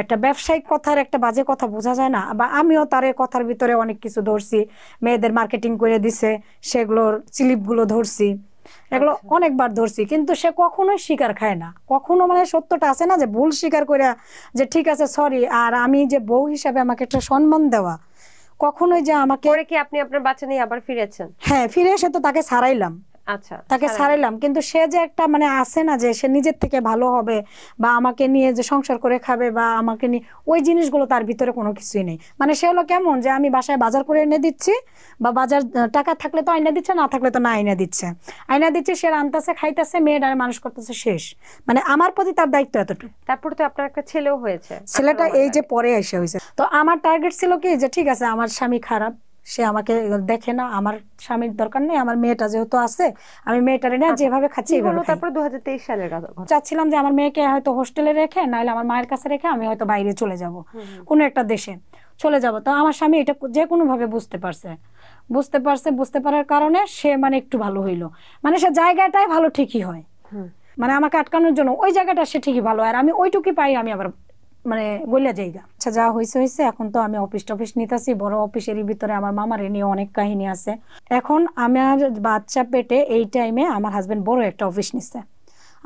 একটা ব্যবসায়িক কথার একটা বাজে কথা বোঝা যায় না, বা আমিও তার কথার ভিতরে অনেক কিছু ধরছি, মেয়েদের মার্কেটিং করে দিছে, সেগুলোর স্লিপগুলো ধরছি, এগুলো অনেকবার ধরছি। কিন্তু সে কখনোই স্বীকার খায় না, কখনো, মানে সত্যটা আছে না যে ভুল স্বীকার করে যে ঠিক আছে সরি। আর আমি যে বউ হিসাবে আমাকে একটা সম্মান দেওয়া, কখনোই যে আমাকে। পরে কি আপনি আপনার বাচ্চা নিয়ে আবার ফিরেছেন? হ্যাঁ, ফিরে এসে তো তাকে ছাড়াইলাম। আচ্ছা, তাকে ছাড়াইলাম, কিন্তু সে যে একটা মানে আছে না যে সে নিজের থেকে ভালো হবে, বা আমাকে নিয়ে যে সংসার করে খাবে, বা আমাকে নিয়ে, ওই জিনিসগুলো তার ভিতরে কোনো কিছুই নেই। মানে সে হলো কেমন, যে আমি বাসায় বাজার করে এনে দিচ্ছি, বা বাজার টাকা থাকলে তো আইনা দিচ্ছে, না থাকলে তো না আইনা দিচ্ছে, সে রান্তাছে, খাইতেছে, মেয়েটারে মানুষ করতেছে, শেষ। মানে আমার প্রতি তার দায়িত্ব এতটুকু। তারপরে তো আপনার একটা ছেলেও হয়েছে। ছেলেটা এই যে পরে এসে হয়েছে। তো আমার টার্গেট ছিল কি, যে ঠিক আছে আমার স্বামী খারাপ, সে আমাকে দেখে না, আমার স্বামীর দরকার নেই, আমার মেয়েটা যেহেতু আছে, আমি মেয়েটারে না যেভাবে খাচ্ছি এইভাবে খাই। তারপর 2023 সালের কথা চাচ্ছিলাম যে আমার মেয়েকে হয়তো হোস্টেলে রেখে, নাহলে আমার মায়ের কাছে রেখে আমি হয়তো বাইরে চলে যাব, কোনো একটা দেশে চলে যাব। তো আমার স্বামী এটা যে কোনো ভাবে বুঝতে পারার কারণে সে মানে একটু ভালো হইলো, মানে সে জায়গাটাই ভালো ঠিকই হয়, মানে আমাকে আটকানোর জন্য ওই জায়গাটা সে ঠিকই ভালো, আর আমি ওইটুকুই পাই, আমি আবার মানে গলিয়া জায়গা। আচ্ছা যা হয়েছে, এখন তো আমি অফিস নিতেছি, বড় অফিসেরই ভিতরে আমার মামার নিয়ে অনেক কাহিনী আছে। এখন আমার বাচ্চা পেটে এই টাইমে আমার হাজবেন্ড বড় একটা অফিস নিচ্ছে,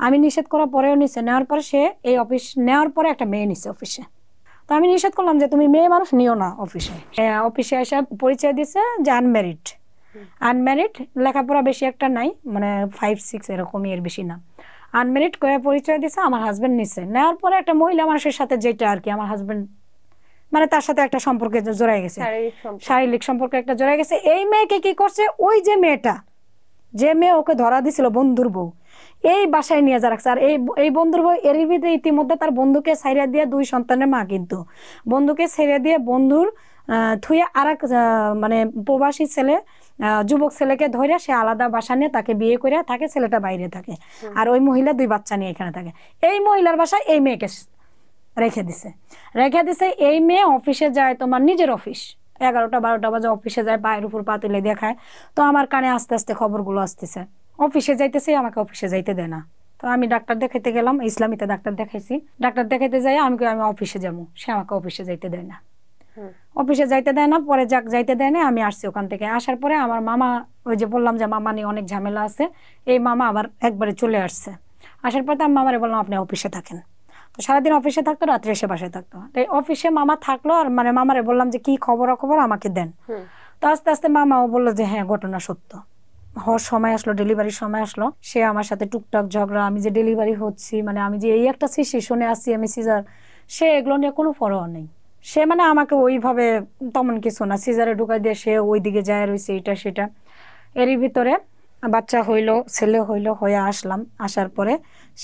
আমি নিষেধ করার পরেও নিছে, নেওয়ার পরে সে এই অফিস নেওয়ার পরে একটা মেয়ে নিছে অফিসে। তো আমি নিষেধ করলাম যে তুমি মেয়ে মানুষ নিও না অফিসে। অফিসে এসে পরিচয় দিছে যে আনম্যারিড। আনম্যারিড, লেখাপড়া বেশি একটা নাই, মানে 5-6 এরকমই, এর বেশি না। আনম্যারিড করে পরিচয় দিছে, আমার হাজবেন্ড নিছে। নেওয়ার পরে একটা মহিলা মানুষের সাথে, যেটা আর কি আমার হাজবেন্ড মানে তার সাথে একটা সম্পর্কে জড়াই গেছে, শারীরিক সম্পর্কে একটা জড়াই গেছে। এই মেয়েকে কি করছে, ওই যে মেয়েটা, যে মেয়ে ওকে ধরা দিছিল বন্ধুর বউ, এই বাসায় নিয়ে যা রাখছে। আর এই বন্ধুর বউ এর ভিতরে ইতিমধ্যে তার বন্ধুকে ছাইড়া দিয়ে, 2 সন্তানের মা কিন্তু, বন্ধুকে ছেড়ে দিয়ে বন্ধুর থুয়ে আর এক মানে প্রবাসী ছেলে, যুবক ছেলেকে ধরে সে আলাদা বাসা নিয়ে তাকে বিয়ে করে থাকে, ছেলেটা বাইরে থাকে। আর ওই মহিলা 2 বাচ্চা নিয়ে এখানে থাকে। এই মহিলার বাসায় এই মেয়েকে রেখে দিছে। এই মেয়ে অফিসে যায়, তোমার নিজের অফিস, 11টা-12টা বাজে অফিসে যায়, পায়ের উপর পা তুলে দেখায়। তো আমার কানে আস্তে আস্তে খবরগুলো আসতেছে, অফিসে যাইতেছে, আমাকে অফিসে যাইতে দেয় না। তো আমি ডাক্তার দেখাইতে গেলাম, ইসলামীতে ডাক্তার দেখাইছি। ডাক্তার দেখাইতে যাই আমি অফিসে যাবো, সে আমাকে অফিসে যাইতে দেয় না। অফিসে যাইতে দেয় না, পরে যাইতে দেয় না। আমি আসছি ওখান থেকে। আসার পরে আমার মামা, ওই যে বললাম যে মামা নিয়ে অনেক ঝামেলা আছে, এই মামা আবার একবারে চলে আসছে। আসার পরে আমি মামারে বললাম আপনি অফিসে থাকেন। তো সারাদিন অফিসে থাকতো, রাত্রে এসে বাসায় থাকতো। তো অফিসে মামা থাকলো, আর মানে মামারে বললাম যে কি খবর আমাকে দেন। তো আস্তে আস্তে মামাও বললো যে হ্যাঁ ঘটনা সত্য। হওয়ার সময় আসলো, ডেলিভারির সময় আসলো, সে আমার সাথে টুকটাক ঝগড়া, আমি যে ডেলিভারি হচ্ছি, মানে আমি যে এই একটা সিচুয়েশনে আছি, আমি সিজার, সে এগুলো নিয়ে কোনো পরোয়া নেই। সে মানে আমাকে ওইভাবে তেমন কিছু না, সিজারে ঢুকাই দিয়ে সে ওইদিকে যায় রয়েছে, এটা সেটা। এরই ভিতরে বাচ্চা হইলো, ছেলে হইলো, হয়ে আসলাম। আসার পরে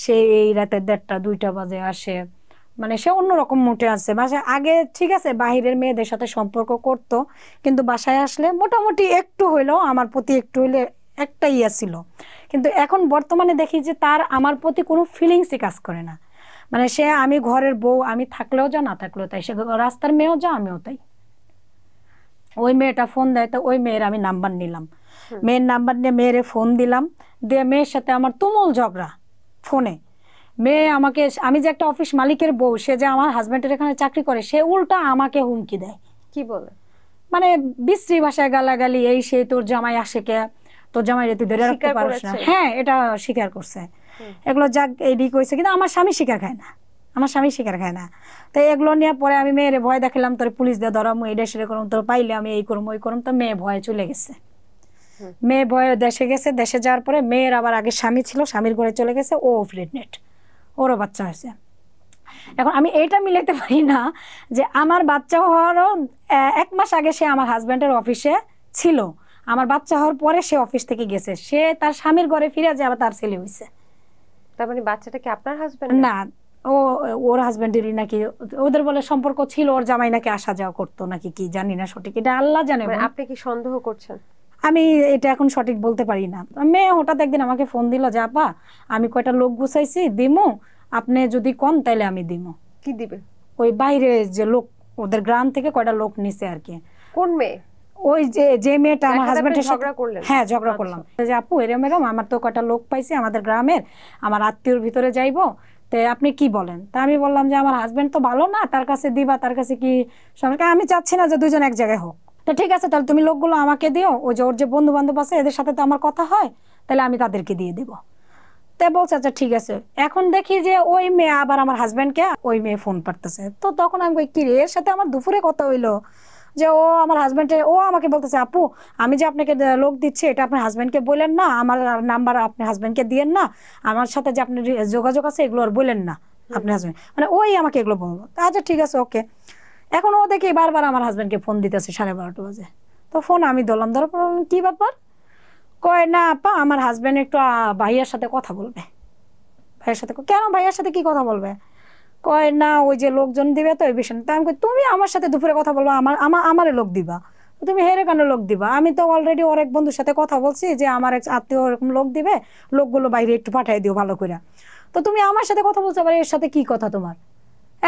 সে এই রাতে 1:30-2টা বাজে আসে, মানে সে অন্যরকম মুডে আছে। বাসায় আগে ঠিক আছে বাহিরের মেয়েদের সাথে সম্পর্ক করত, কিন্তু বাসায় আসলে মোটামুটি একটু হইলো আমার প্রতি, একটু হইলে একটা ইয়া ছিল। কিন্তু এখন বর্তমানে দেখি যে তার আমার প্রতি কোনো ফিলিংসই কাজ করে না। মানে সে, আমি ঘরের বউ, আমি থাকলেও যা, না থাকলেও তাই। সে রাস্তার মেয়েও যা, আমিও তাই। ওই মেয়েটা ফোন দেয়, তো ওই মেয়ের আমি নাম্বার নিলাম, মেয়ের নাম্বার নিয়ে মেয়েরে ফোন দিলাম, দিয়ে মেয়ের সাথে আমার তুমুল ঝগড়া ফোনে। মেয়ে আমাকে, আমি যে একটা অফিস মালিকের বউ, সে যে আমার হাজবেন্ডের এখানে চাকরি করে, সে উল্টা আমাকে হুমকি দেয়। কি বলে? মানে বিশ্রী ভাষায় গালাগালি, এই সে তোর জামাই আসে কে, তোর জামাই তুই ধরে রাখতে পারিস না। হ্যাঁ, এটা স্বীকার করছে। এগুলো যাক এইদিক হয়েছে, কিন্তু আমার স্বামী স্বীকার খায় না, আমার স্বামী স্বীকার খায় না। তো এগুলো নিয়ে পরে আমি মেয়েরে ভয় দেখালাম, তোর পুলিশ দিয়ে ধরাম, এটা সেটা করুম, তোর পাইলে আমি এই করুম ওই করুম। তো মেয়ে ভয়ে চলে গেছে। মেয়ে ভয়ে দেশে গেছে। দেশে যাওয়ার পরে মেয়ের আবার আগে স্বামী ছিল, স্বামীর ঘরে চলে গেছে, ও প্রেগনেন্ট, ওরও বাচ্চা হয়েছে। এখন আমি এইটা মিলাইতে পারি না যে আমার বাচ্চা হওয়ারও 1 মাস আগে সে আমার হাজব্যান্ডের অফিসে ছিল, আমার বাচ্চা হওয়ার পরে সে অফিস থেকে গেছে, সে তার স্বামীর ঘরে ফিরে যায়, আবার তার ছেলে হয়েছে। তার মানে বাচ্চাটা কি আপনার হাজবেন্ড? না, ওর হাজবেন্ডেরই নাকি, ওদের বলে সম্পর্ক ছিল, ওর জামাই নাকি আসা যাওয়া করতো নাকি, কি জানি না সঠিক, এটা আল্লাহ জানে। আপনি কি সন্দেহ করছেন? আমি এটা এখন সঠিক বলতে পারি না। মেয়ে হঠাৎ একদিন আমাকে ফোন দিল যে আপা আমি কয়টা লোক গুছাইছি, দিমু, আপনি যদি কোন তাইলে আমি দিমু। কি দিবে? ওই বাইরে যে লোক, ওদের গ্রাম থেকে কয়টা লোক নিছে আর কি। কোন মেয়ে? ওই যে মেয়েটা আমার হাজবেন্ডের সাথে ঝগড়া করলেন? হ্যাঁ, ঝগড়া করলাম যে আপু এরম আমার তো কয়টা লোক পাইছি আমাদের গ্রামের, আমার আত্মীয়র ভিতরে যাইবো, তো আপনি কি বলেন? তা আমি বললাম যে আমার হাজবেন্ড তো ভালো না, তার কাছে দিবা, তার কাছে কি সমস্যা, আমি চাচ্ছি না যে দুজন এক জায়গায় হোক। তো ঠিক আছে, তাহলে তুমি লোকগুলো আমাকে দিও, ওই যে ওর যে বন্ধু বান্ধব আছে এদের সাথে তো আমার কথা হয়, তাহলে আমি তাদেরকে দিয়ে দেবো। তাই বলছে আচ্ছা ঠিক আছে। এখন দেখি যে ওই মেয়ে আবার আমার হাজবেন্ডকে ওই মেয়ে ফোন পারতেছে। তো তখন আমি কি রে, এর সাথে আমার দুপুরে কথা হইলো যে ও আমার হাজবেন্ডে, ও আমাকে বলতেছে আপু আমি যে আপনাকে লোক দিচ্ছি এটা আপনার হাজবেন্ডকে বললেন না, আমার নাম্বার আপনি হাজবেন্ডকে দিয়েন না, আমার সাথে যে আপনার যোগাযোগ আছে এগুলো আর বললেন না আপনি হাজবেন্ড, মানে ওই আমাকে এগুলো বলবো। আচ্ছা ঠিক আছে ওকে। এখন ও দেখি বারবার আমার হাজবেন্ডকে ফোন দিতেছে 12:30 বাজে। তো ফোন আমি ধরলাম, ধরার পর কি ব্যাপার, কয় না আপা আমার হাজবেন্ড একটু ভাইয়ার সাথে কথা বলবে। ভাইয়ের সাথে? কেন ভাইয়ার সাথে কি কথা বলবে? কয় না ওই যে লোকজন দিবে তো ওই বিষয়। তাই আমি কই তুমি আমার সাথে দুপুরে কথা বলবো, আমারে লোক দিবা, তুমি হেরে কেন লোক দিবা? আমি তো অলরেডি ওর এক বন্ধুর সাথে কথা বলছি যে আমার এক আত্মীয় এরকম লোক দিবে, লোকগুলো বাইরে একটু পাঠিয়ে দিও ভালো করে। তো তুমি আমার সাথে কথা বলছো, আবার এর সাথে কি কথা তোমার?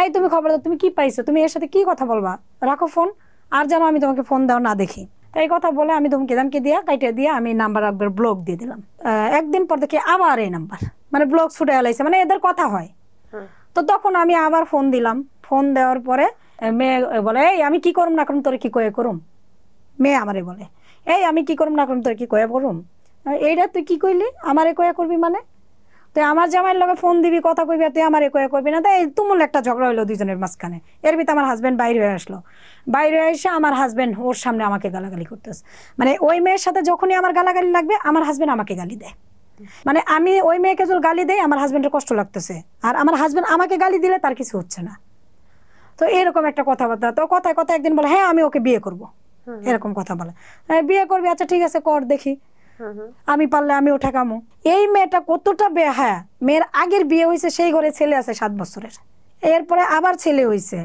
এই তুমি খবর দাও, তুমি কি পাইছো, তুমি এর সাথে কি কথা বলবা, রাখো ফোন, আর যেন আমি তোমাকে ফোন দাও না দেখি। এই কথা বলে আমি ধমকি দামকি দিয়া কাইটে দিয়ে আমি নাম্বার একবার ব্লক দিয়ে দিলাম। একদিন পর দেখি আবার এই নাম্বার মানে ব্লক ছুটে এলাইছে, মানে এদের কথা হয়। তো তখন আমি আবার ফোন দিলাম। ফোন দেওয়ার পরে মেয়ে বলে এই আমি কি করুম না করুম তোরে কি কয়ে করুম। মেয়ে আমারে বলে এই আমি কি করুম না করুম তোরে কি কয়ে করুম, এইটা তুই কি কইলি আমারে কয়ে করবি মানে? তুই আমার জামাইয়ের লগে ফোন দিবি, কথা কইবি, তুই আমার কয়ে করবি না। তাই তুমুল একটা ঝগড়া হইলো দুইজনের মাঝখানে। এর ভিতরে আমার হাজবেন্ড বাইরে হয়ে আসলো। বাইরে এসে আমার হাজবেন্ড ওর সামনে আমাকে গালাগালি করতেছে। মানে ওই মেয়ের সাথে যখনই আমার গালাগালি লাগবে আমার হাজবেন্ড আমাকে গালি দেয়। মানে আমি ওই মেয়েকে যদি গালি দেই আমার হাজবেন্ডের কষ্ট লাগতেছে, আর আমার হাজবেন্ড আমাকে গালি দিলে তার কিছু হচ্ছে না। তো এরকম একটা কথাবার্তা। তো কথায় কথায় একদিন বলে হ্যাঁ আমি ওকে বিয়ে করব, এরকম কথা বলে। বিয়ে করবি, আচ্ছা ঠিক আছে কর দেখি, আমি পারলে আমি ওঠা কামো। এই মেয়েটা কতটা বেহায়া। মেয়ের আগের বিয়ে হয়েছে, সেই ঘরে ছেলে আছে 7 বছরের, এরপরে আবার ছেলে হয়েছে,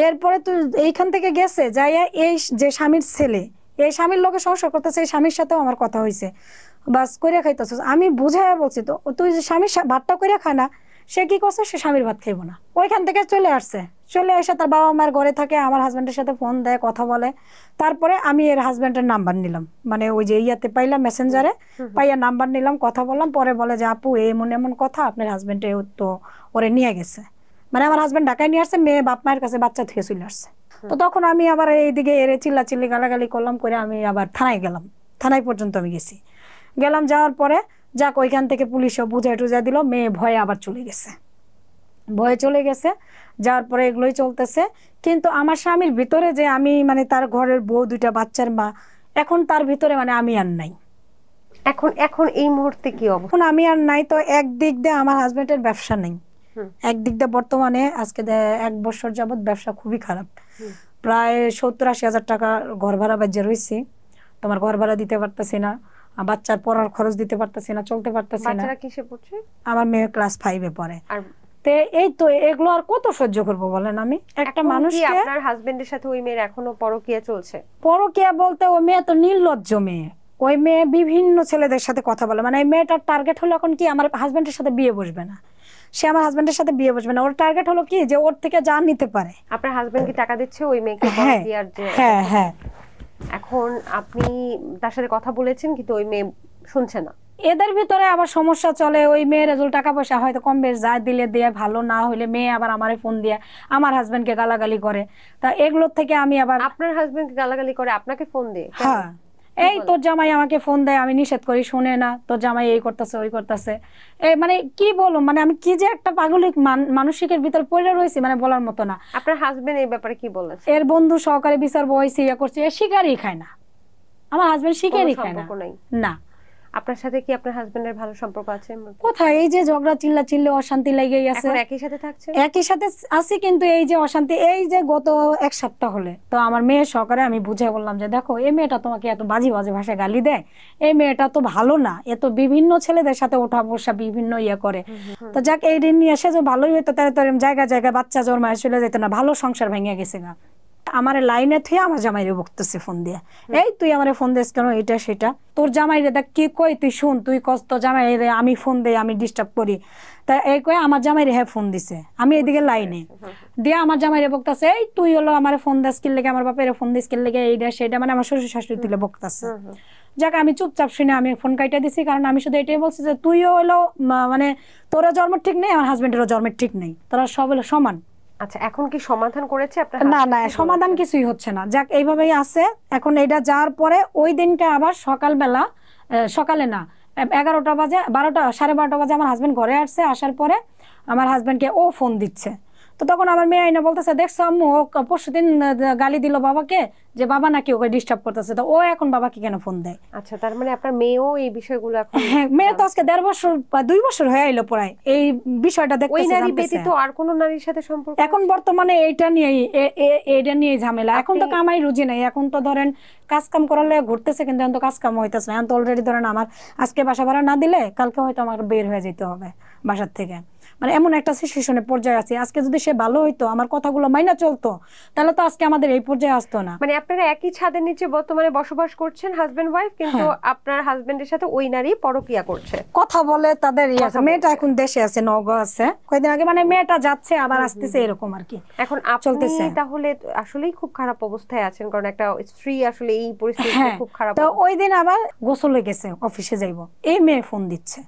এরপরে তুই এইখান থেকে গেছে যাইয়া এই যে স্বামীর ছেলে, এই স্বামীর লোকে সংসার করতেছে, এই স্বামীর সাথেও আমার কথা হয়েছে, বাস কইরা খাইতেছিস। আমি বুঝাই বলছি তো তুই যে স্বামীর ভাতটা কইরা খায় না, সে কি করছে, সে স্বামীর ভাত খাইবো না। ওইখান থেকে চলে আসছে, চলে এসে তার বাবা মার ঘরে থাকে, আমার হাজবেন্ডের সাথে ফোন দেয়, কথা বলে। তারপরে আমি এর হাজবেন্ডের নাম্বার নিলাম, মানে ওই যে ইয়াতে পাইলাম মেসেঞ্জারে, পাইয়া নাম্বার নিলাম, কথা বললাম। পরে বলে যে আপু এমন এমন কথা, আপনার হাজবেন্ডে তো ওরে নিয়ে গেছে। মানে আমার হাজবেন্ড ঢাকায় নিয়ে আসছে, মেয়ে বাপ মায়ের কাছে বাচ্চা থেকে চলে আসছে। তো তখন আমি আবার এইদিকে এরে চিল্লাচিল্লি গালাগালি করলাম, করে আমি আবার থানায় গেলাম। থানায় পর্যন্ত আমি গেছি, গেলাম। যাওয়ার পরে যাক ওইখান থেকে পুলিশও বুঝাই টুঝাই দিল। মেয়ে ভয়ে আবার চলে গেছে, ভয়ে চলে গেছে। যাওয়ার পরে এগুলোই চলতেছে। কিন্তু আমার স্বামীর ভিতরে যে আমি মানে তার ঘরের বউ, 2টা বাচ্চার মা, এখন তার ভিতরে মানে আমি আর নাই। এখন এখন এই মুহূর্তে কি অবস্থা? এখন আমি আর নাই। তো একদিক দিয়ে আমার হাজবেন্ডের ব্যবসা নেই, একদিক দিয়ে বর্তমানে আজকে 1 বছর যাবত ব্যবসা খুবই খারাপ। প্রায় 70-80 হাজার টাকা ঘর ভাড়া বাজে রয়েছি। তোমার ঘর ভাড়া দিতে পারতেছি না, বাচ্চার পড়ার খরচ দিতে পারতেছি না, চলতে পারতেছি না। বাচ্চারা কিসে পড়ছে? আমার মেয়ে ক্লাস 5-এ পড়ে। আর এই তো এগুলো আর কত সহ্য করবো বলেন? আমি একটা মানুষকে, আপনার হাজবেন্ডের সাথে ওই মেয়ের এখনো পরকীয়া চলছে? পরকীয়া বলতে ওই মেয়ে তো নির্লজ্জ মেয়ে। ওই মেয়ে বিভিন্ন ছেলেদের সাথে কথা বলে। মানে এই মেয়েটার টার্গেট হলো এখন কি, আমার হাজবেন্ডের সাথে বিয়ে বসবে না, সে আমার হাজবেন্ডের সাথে বিয়ে বসবে না। ওর টার্গেট হলো কি, যে ওর থেকে যা নিতে পারে। আপনার হাজবেন্ড কি টাকা দিচ্ছে ওই মেয়েকে হ্যাঁ পরকীয়ার যে? হ্যাঁ হ্যাঁ। এখন আপনি তার সাথে কথা বলেছেন কিন্তু ওই মেয়ে শুনছে না। এদের ভিতরে আবার সমস্যা চলে। ওই মেয়ের টাকা পয়সা হয়তো কম বেশ যা দিলে দিয়ে, ভালো না হইলে মেয়ে আবার আমারে ফোন দিয়ে আমার হাজবেন্ডকে গালাগালি করে। তা এগুলোর থেকে আমি আবার, আপনার হাজবেন্ডকে গালাগালি করে আপনাকে ফোন দিয়ে? হ্যাঁ, এই তোর জামাই আমাকে ফোন দেয়, আমি নিষেধ করি, শুনে না, তোর জামাই এই করতেছে ওই করতেছে। এই মানে কি বলবো, মানে আমি কি যে একটা পাগলিক মানসিকের ভিতর পড়ে রয়েছি, মানে বলার মতো না। আপনার হাজবেন্ড এই ব্যাপারে কি বলেছে? এর বন্ধু সহকারে বিচার বয়সে ইয়ে করছে, এ শিকারই খায় না। আমার হাজবেন্ড শিকারই খায় না। না। আপনার সাথে কি আপনার হাজবেন্ডের ভালো সম্পর্ক আছে? কোথায়, এই যে ঝগড়া চিল্লা চিল্লি অশান্তি লেগেই আছে। একই সাথে থাকছে? একই সাথে আছি, কিন্তু এই যে অশান্তি, এই যে গত 1 সপ্তাহ হলে তো আমার মেয়ের সহকারে আমি বুঝে বললাম যে দেখো এই মেয়েটা তোমাকে এত বাজে বাজে ভাষায় গালি দেয়, এই মেয়েটা তো ভালো না, এ তো বিভিন্ন ছেলেদের সাথে ওঠা বসা বিভিন্ন ইয়ে করে। তো যাক এই ঋণ নিয়ে এসে যে ভালোই হইতো, তাহলে তো জায়গায় জায়গায় বাচ্চা জন্মায় চলে যেত না, ভালো সংসার ভেঙে গেছে না। আমার লাইনে থুয়ে আমার জামাইরে বকতেছে ফোন দিয়ে, এই তুই আমারে ফোন দিস কেন, এটা সেটা, তোর জামাইরে দেখ কি কই, তুই শুন, তুই কষ্ট জামাইরে আমি ফোন দেই, আমি ডিস্টার্ব করি। তা এই কয়ে আমার জামাইরে হ্যাঁ ফোন দিছে, আমি এদিকে লাইনে দিয়ে আমার জামাইরে বকতেছে, এই তুই হলো আমার ফোন দিস কি লেগে, আমার বাপের ফোন দিস কি লেগে, এইটা সেটা, মানে আমার শ্বশুর শাশুড়ি তুলে বকতেছে। যাক আমি চুপচাপ শুনে আমি ফোন কাইটা দিছি, কারণ আমি শুধু এটাই বলছি যে তুইও হলো মানে তোরা জন্মের ঠিক নেই, আমার হাজবেন্ডেরও জন্মের ঠিক নেই, তোরা সব হলো সমান। আচ্ছা, এখন কি সমাধান করেছে আপনার? না না, সমাধান কিছুই হচ্ছে না। যাক এইভাবেই আছে। এখন এটা যাওয়ার পরে ওই দিনটা আবার সকালবেলা, সকালে না 11টা বাজে, 12টা 12:30 বাজে আমার হাজবেন্ড ঘরে আসছে। আসার পরে আমার হাজবেন্ডকে ও ফোন দিচ্ছে। তো তখন আমার মেয়ে আইনা বলতেছে, দেখছো আম্মু ও পরশুদিন গালি দিল বাবাকে, যে বাবা নাকি ওকে ডিস্টার্ব করতেছে, তো ও এখন বাবাকে কেন ফোন দেয়। আচ্ছা, তার মানে আপনার মেয়েও এই বিষয়গুলো এখন? হ্যাঁ, মেয়ে তো আজকে 1.5 বছর বা 2 বছর হয়ে আইলো প্রায় এই বিষয়টা দেখতেছে। ওই নারী ব্যতীত আর কোন নারীর সাথে সম্পর্ক এখন বর্তমানে এইটা নিয়ে ঝামেলা। এখন তো কামাই রুজি নাই, এখন তো ধরেন কাজ কাম করালে ঘুরতেছে, কিন্তু এখন তো কাজ কাম হইতেছে না। এখন তো অলরেডি ধরেন আমার আজকে বাসা ভাড়া না দিলে কালকে হয়তো আমার বের হয়ে যেতে হবে বাসার থেকে। মানে এমন একটা সিচুয়েশনে পর্যায়ে আছে। আজকে যদি সে ভালো হইতো, আমার কথাগুলো মাইনা চলতো, তাহলে তো আজকে আমাদের এই পর্যায়ে আসতো না। মানে আপনারা একই ছাদের নিচে বর্তমানে বসবাস করছেন, হাজবেন্ড ওয়াইফ, কিন্তু আপনার হাজবেন্ডের সাথে ওই নারী পরকীয়া করছে, কথা বলে তাদের মেয়েটা এখন দেশে আছে, নওগাঁ আছে, কয়েকদিন আগে মানে মেয়েটা যাচ্ছে আবার আসতেছে, এরকম আর কি এখন আপনি তাহলে আসলেই খুব খারাপ অবস্থায় আছেন, কারণ একটা স্ত্রী আসলে এই পরিস্থিতিতে খুব খারাপ। তো ওই দিন আবার গোসলে গেছে, অফিসে যাইব, এই মেয়ে ফোন দিচ্ছে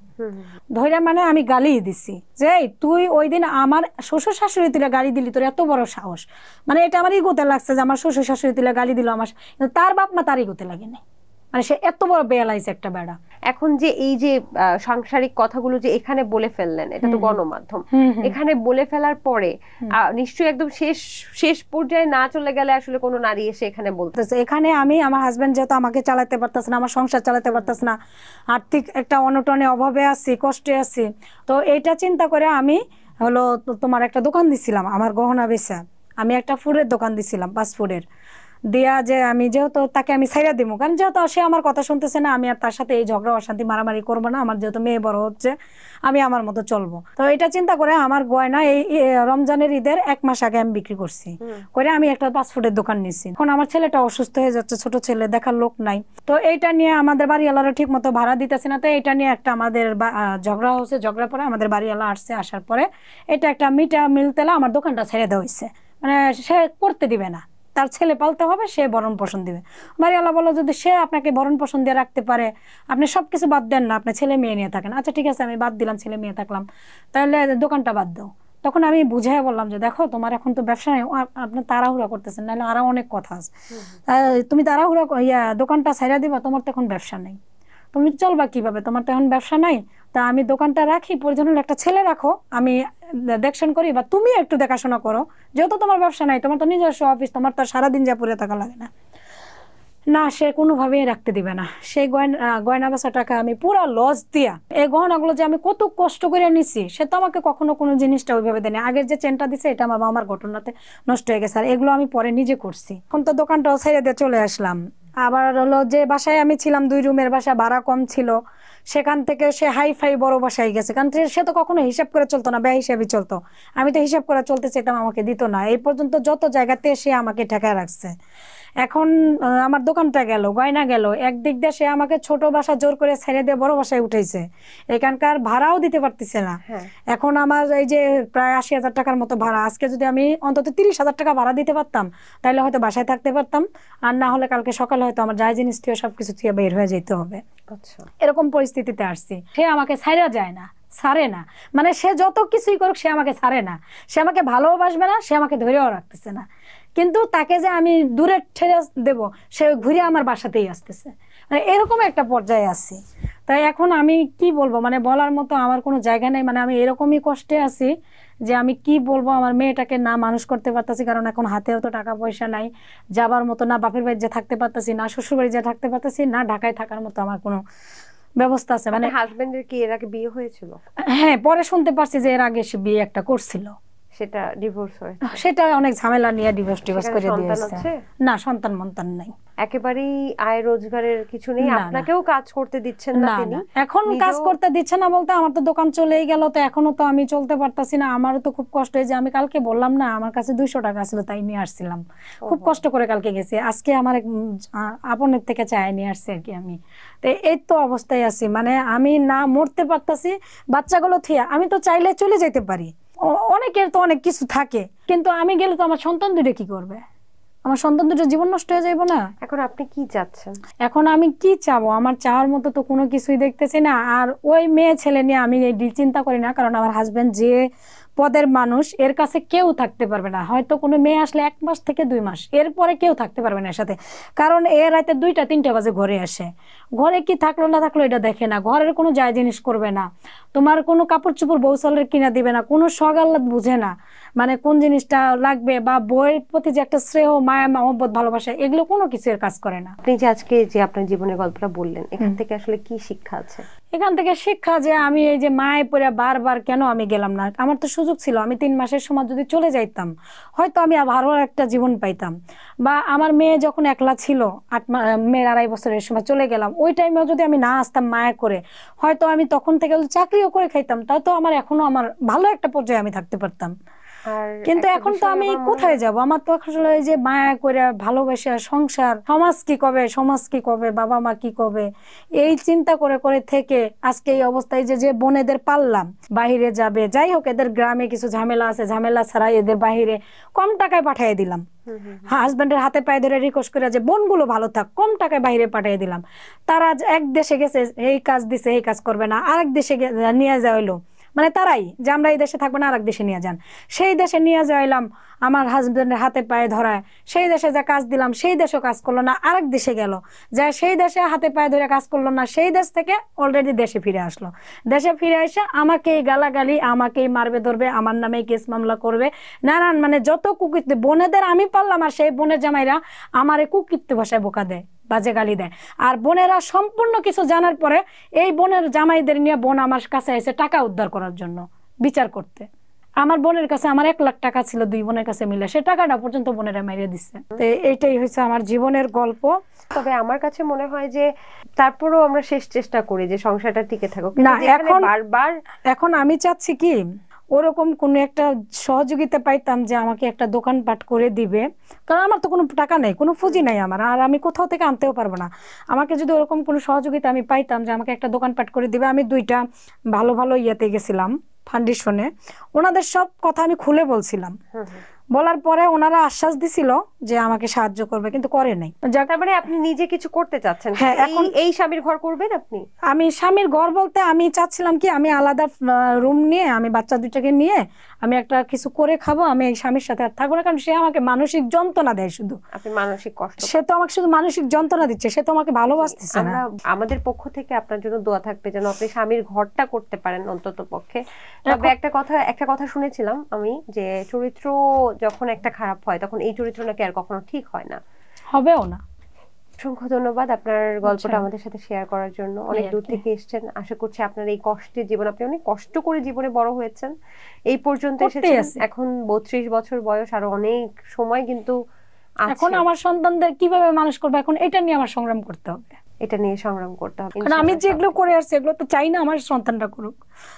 ধইরা, মানে আমি গালি দিছি যে তুই ওই দিন আমার শ্বশুর শাশুড়ি তুলে গালি দিলি, তোর এত বড় সাহস। মানে এটা আমার ইগোতে লাগছে যে আমার শ্বশুর শাশুড়ি তুলে গালি দিল আমার, তার বাপ মা তার ইগোতে লাগে নাই। মানে সে এত বড় বেয়ালাইজ একটা বেড়া। এখন যে এই যে সাংসারিক কথাগুলো যে এখানে বলে ফেললেন, এটা তো গণমাধ্যম, এখানে বলে ফেলার পরে নিশ্চয়ই একদম শেষ শেষ পর্যায়ে না চলে গেলে আসলে কোনো নারী এসে এখানে বলতেছে। এখানে আমি আমার হাজবেন্ড যেহেতু আমাকে চালাতে পারতেছে না, আমার সংসার চালাতে পারতেছে না, আর্থিক একটা অনটনে অভাবে আছি, কষ্টে আছি, তো এইটা চিন্তা করে আমি হলো তোমার একটা দোকান দিছিলাম আমার গহনা বেচা। আমি একটা ফুডের দোকান দিছিলাম, ফাস্ট ফুডের দিয়া, যে আমি যেহেতু তাকে আমি ছাইরা দিব, কারণ যেহেতু সে আমার কথা শুনতেছে না, আমি আর তার সাথে এই ঝগড়া অশান্তি মারামারি করবো না, আমার যেহেতু মেয়ে বড় হচ্ছে, আমি আমার মতো চলবো। তো এটা চিন্তা করে আমার গয়না এই রমজানের ঈদের 1 মাস আগে আমি বিক্রি করছি, করে আমি একটা ফাস্ট ফুডের দোকান নিচ্ছি। এখন আমার ছেলেটা অসুস্থ হয়ে যাচ্ছে, ছোট ছেলে, দেখার লোক নাই, তো এইটা নিয়ে আমাদের বাড়িওয়ালারা ঠিক মতো ভাড়া দিতেছে না, তো এটা নিয়ে একটা আমাদের ঝগড়া হচ্ছে। ঝগড়া পরে আমাদের বাড়িওয়ালা আসছে, আসার পরে এটা একটা মিলতেলা আমার দোকানটা ছেড়ে দেওয়া হয়েছে, মানে সে করতে দিবে না, তার ছেলে পালতে হবে, সে ভরণ পোষণ দিবে। বাড়িওয়ালা বলো যদি সে আপনাকে ভরণ পোষণ দিয়ে রাখতে পারে, আপনি সবকিছু বাদ দেন না, আপনি ছেলে মেয়ে নিয়ে থাকেন। আচ্ছা ঠিক আছে, আমি বাদ দিলাম, ছেলে মেয়ে থাকলাম, তাহলে দোকানটা বাদ দাও। তখন আমি বুঝাই বললাম যে দেখো তোমার এখন তো ব্যবসা নেই, আপনি তাড়াহুড়া করতেছেন, নাহলে আরো অনেক কথা আছে, তুমি তাড়াহুড়া দোকানটা ছাইরা দিবা, তোমার তো এখন ব্যবসা নেই, তুমি চলবা কিভাবে, তোমার তো এখন ব্যবসা নাই। তা আমি দোকানটা রাখি, প্রয়োজন হলে একটা ছেলে রাখো, আমি দেখশন করি, বা তুমি একটু দেখাশোনা করো, যেহেতু তোমার ব্যবসা নাই, তোমার তো নিজস্ব অফিস, তোমার তো সারাদিন যা পড়ে থাকা লাগে না। না, সে কোনোভাবেই রাখতে দিবে না। সেই গয়না বেচা টাকা আমি পুরো লস দিয়া, এই গহনাগুলো যে আমি কত কষ্ট করে নিছি, সে তো আমাকে কখনো কোনো জিনিসটা ওইভাবে দেয়নি। আগের যে চেনটা দিছে এটা আমার বাবার ঘটনাতে নষ্ট হয়ে গেছে, আর এগুলো আমি পরে নিজে করছি। এখন তো দোকানটাও ছেড়ে দিয়ে চলে আসলাম। আবার হলো যে বাসায় আমি ছিলাম, 2 রুমের বাসা, ভাড়া কম ছিল, সেখান থেকে সে হাই ফাই বড় বাসায় গেছে, কারণ সে তো কখনো হিসাব করে চলতো না, ব্যয় হিসাবে চলতো। আমি তো হিসাব করে চলতে চাইতাম, আমাকে দিত না। এই পর্যন্ত যত জায়গাতে সে আমাকে ঠেকায় রাখছে। এখন আমার দোকানটা গেল, গয়না গেল, একদিক দিয়ে সে আমাকে ছোট বাসা জোর করে ছেড়ে দিয়ে বড় বাসায় উঠেছে, এখানকার ভাড়াও দিতে পারতেছে না। এখন আমার এই যে প্রায় 80,000 টাকার মতো ভাড়া, আজকে যদি আমি অন্তত 30,000 টাকা ভাড়া দিতে পারতাম, তাহলে হয়তো বাসায় থাকতে পারতাম, আর না হলে কালকে সকালে হয়তো আমার যা জিনিস থেকে সবকিছু থেকে বের হয়ে যেতে হবে। এরকম পরিস্থিতিতে আসছি। সে আমাকে ছাইরা যায় না, ছাড়ে না, মানে সে যত কিছুই করুক সে আমাকে ছাড়ে না, সে আমাকে ভালোবাসবে না, সে আমাকে ধরেও রাখতেছে না, কিন্তু তাকে যে আমি দূরে ঠেলে দেব, সে ঘুরে আমার বাসাতেই আসতেছে, মানে এরকম একটা পর্যায়ে আছি। তাই এখন আমি কি বলবো, মানে বলার মতো আমার কোনো জায়গা নেই, মানে আমি এরকমই কষ্টে আছি যে আমি কি বলবো। আমার মেয়েটাকে না মানুষ করতে পারতেছি, কারণ এখন হাতেও তো টাকা পয়সা নাই যাবার মতো, না বাপের বাড়ি যে থাকতে পারতেছি, না শ্বশুর বাড়ি যে থাকতে পারতেছি, না ঢাকায় থাকার মতো আমার কোনো ব্যবস্থা আছে। মানে হাজবেন্ডের কি এর আগে বিয়ে হয়েছিল? হ্যাঁ, পরে শুনতে পারছি যে এর আগে সে বিয়ে একটা করছিল, সেটা ডিভোর্স হয়েছে, সেটা অনেক ঝামেলা নিয়ে ডিভোর্স করে দিয়েছে। না, সন্তান নাই, একেবারেই আয় রোজগারের কিছু নেই, আপনাকেও কাজ করতে দিচ্ছেন না তিনি। এখন কাজ করতে দিচ্ছে না বলতে, আমার তো দোকান চলেই গেল, তো এখনো তো আমি চলতে পারতাছি না। আমারও তো খুব কষ্ট হয়েছে, আমি কালকে বললাম না আমার কাছে 200 টাকা ছিল, তাই নিয়ে আসছিলাম, খুব কষ্ট করে কালকে গেছি, আজকে আমার আপনের থেকে চায় নিয়ে আসছি আর কি। আমি তো এই তো অবস্থায় আছি, মানে আমি না মরতে পারতাছি, বাচ্চাগুলো থিয়া আমি তো চাইলে চলে যেতে পারি, অনেকের তো অনেক কিছু থাকে, কিন্তু আমি গেলে তো আমার সন্তান দুটো কি করবে, আমার সন্তান দুটো জীবন নষ্ট হয়ে যাইব না। এখন আপনি কি চাচ্ছেন? এখন আমি কি চাবো, আমার চাওয়ার মতো তো কোনো কিছুই দেখতেছি না। আর ওই মেয়ে ছেলে নিয়ে আমি এই চিন্তা করি না, কারণ আমার হাজবেন্ড যে পদের মানুষ, এর কাছে কেউ থাকতে পারবে না। হয়তো কোনো মেয়ে আসলে 1 মাস থেকে 2 মাস, এরপরে কেউ থাকতে পারবে না এর সাথে, কারণ এ রাতে 2টা-3টা বাজে ঘরে আসে, ঘরে কি থাকলো না থাকলো এটা দেখে না, ঘরের কোনো যায় জিনিস করবে না, তোমার কোনো কাপড় চোপড় বৌসালের কিনা দিবে না, কোনো সগাল্লাদ বুঝে না, মানে কোন জিনিসটা লাগবে বা বইয়ের প্রতি যে একটা শ্রেয়, মায়া, মহব্বত, ভালোবাসা, এগুলো কোনো কিছু এর কাজ করে না। আপনি যে আজকে যে আপনার জীবনের গল্পটা বললেন, এখান থেকে আসলে কি শিক্ষা আছে? এখান থেকে শিক্ষা যে আমি এই যে মায়ে পড়ে বারবার কেন আমি গেলাম না, আমার তো সুযোগ ছিল, আমি 3 মাসের সময় যদি চলে যাইতাম হয়তো আমি ভালো একটা জীবন পাইতাম, বা আমার মেয়ে যখন একলা ছিল, মেয়ের 2.5 বছরের সময় চলে গেলাম, ওই টাইমেও যদি আমি না আসতাম মায়া করে, হয়তো আমি তখন থেকে চাকরিও করে খাইতাম, তাও তো আমার এখনো আমার ভালো একটা পর্যায়ে আমি থাকতে পারতাম। কিন্তু এখন তো আমি কোথায় যাব, আমার তো আসলে এই যে মায়া করে ভালোবাসা, সংসার, সমাজ কি কবে, বাবা মা কি কবে, এই চিন্তা করে করে থেকে আজকে এই অবস্থায় যে বোনেদের পারলাম বাহিরে যাবে, যাই হোক এদের গ্রামে কিছু ঝামেলা আছে, ঝামেলা ছাড়াই এদের বাহিরে কম টাকায় পাঠিয়ে দিলাম, হাজবেন্ডের হাতে পায়ে ধরে রিকোয়েস্ট করে যে বোনগুলো ভালো থাক, কম টাকায় বাইরে পাঠিয়ে দিলাম। তারা এক দেশে গেছে, এই কাজ দিছে, এই কাজ করবে না, আরেক দেশে নিয়ে যাওয়া হইলো, মানে তারাই যে আমরা এই দেশে থাকবো না, আরেক দেশে নিয়ে যান। সেই দেশে নিয়ে যাইলাম, আমার হাজবেন্ডের হাতে পায়ে ধরায়, সেই দেশে যা কাজ দিলাম সেই দেশেও কাজ করলো না, আরেক দেশে গেল, যা সেই দেশে হাতে পায়ে ধরে কাজ করলো না, সেই দেশ থেকে অলরেডি দেশে ফিরে আসলো। দেশে ফিরে এসে আমাকেই গালাগালি, আমাকেই মারবে ধরবে, আমার নামে কেস মামলা করবে, নানান মানে যত কুকীর্তি বোনেদের আমি পারলাম, আর সেই বোনের জামাইরা আমারে কুকীর্তি ভাষায় বোকা দেয়, বাজে গালি দেয়। আর বোনেরা সম্পূর্ণ কিছু জানার পরে এই বোনের জামাইদের নিয়ে বোন আমার কাছে এসে টাকা উদ্ধার করার জন্য বিচার করতে। আমার বোনের কাছে আমার 1 লাখ টাকা ছিল 2 বোনের কাছে মিলে, সে টাকাটা পর্যন্ত বোনেরা মারিয়ে দিচ্ছে। তো এইটাই হচ্ছে আমার জীবনের গল্প। তবে আমার কাছে মনে হয় যে তারপরেও আমরা শেষ চেষ্টা করি যে সংসারটা টিকে থাকুক না, এখন বারবার এখন আমি চাচ্ছি কি ওরকম কোনো একটা সহযোগিতা পাইতাম যে আমাকে একটা দোকানপাট করে দিবে, কারণ আমার তো কোনো টাকা নেই, কোনো পুঁজি নাই আমার, আর আমি কোথাও থেকে আনতেও পারবো না। আমাকে যদি ওরকম কোনো সহযোগিতা আমি পাইতাম যে আমাকে একটা দোকানপাট করে দিবে, আমি 2টা ভালো ভালো ইয়েতে গেছিলাম ফাউন্ডেশনে, ওনাদের সব কথা আমি খুলে বলছিলাম, বলার পরে ওনারা আশ্বাস দিছিল যে আমাকে সাহায্য করবে, কিন্তু করে নাই। তার মানে আপনি নিজে কিছু করতে চাচ্ছেন? হ্যাঁ, এখন এই স্বামীর ঘর করবেন আপনি? আমি স্বামীর ঘর বলতে আমি চাচ্ছিলাম কি আমি আলাদা রুম নিয়ে, আমি বাচ্চা 2টাকে নিয়ে আমি একটা কিছু করে খাবো, আমি এই স্বামীর সাথে আর থাকবো না, কারণ সে আমাকে মানসিক যন্ত্রণা দেয় শুধু। আপনি মানসিক কষ্ট, সে তো আমাকে শুধু মানসিক যন্ত্রণা দিচ্ছে, সে তো আমাকে ভালোবাসতেছে না। আমাদের পক্ষ থেকে আপনার জন্য দোয়া থাকবে যেন আপনি স্বামীর ঘরটা করতে পারেন অন্তত পক্ষে। তবে একটা কথা শুনেছিলাম আমি যে চরিত্র যখন একটা খারাপ হয় তখন এই চরিত্র নাকি আর কখনো ঠিক হয় না, হবেও না। অসংখ্য ধন্যবাদ আপনার গল্পটা আমাদের সাথে শেয়ার করার জন্য। অনেক দূর থেকে এসেছেন, আশা করছি আপনার এই কষ্টের জীবন, আপনি অনেক কষ্ট করে জীবনে বড় হয়েছেন, এই পর্যন্ত এসেছেন। এখন 32 বছর বয়স, আরো অনেক সময় কিন্তু এখন আমার সন্তানদের কিভাবে মানুষ করবো, এখন এটা নিয়ে আমার সংগ্রাম করতে হবে, এটা নিয়ে সংগ্রাম করতে হবে। কারণ আমি যেগুলো করে আসছি এগুলো তো চাই না আমার সন্তানরা করুক।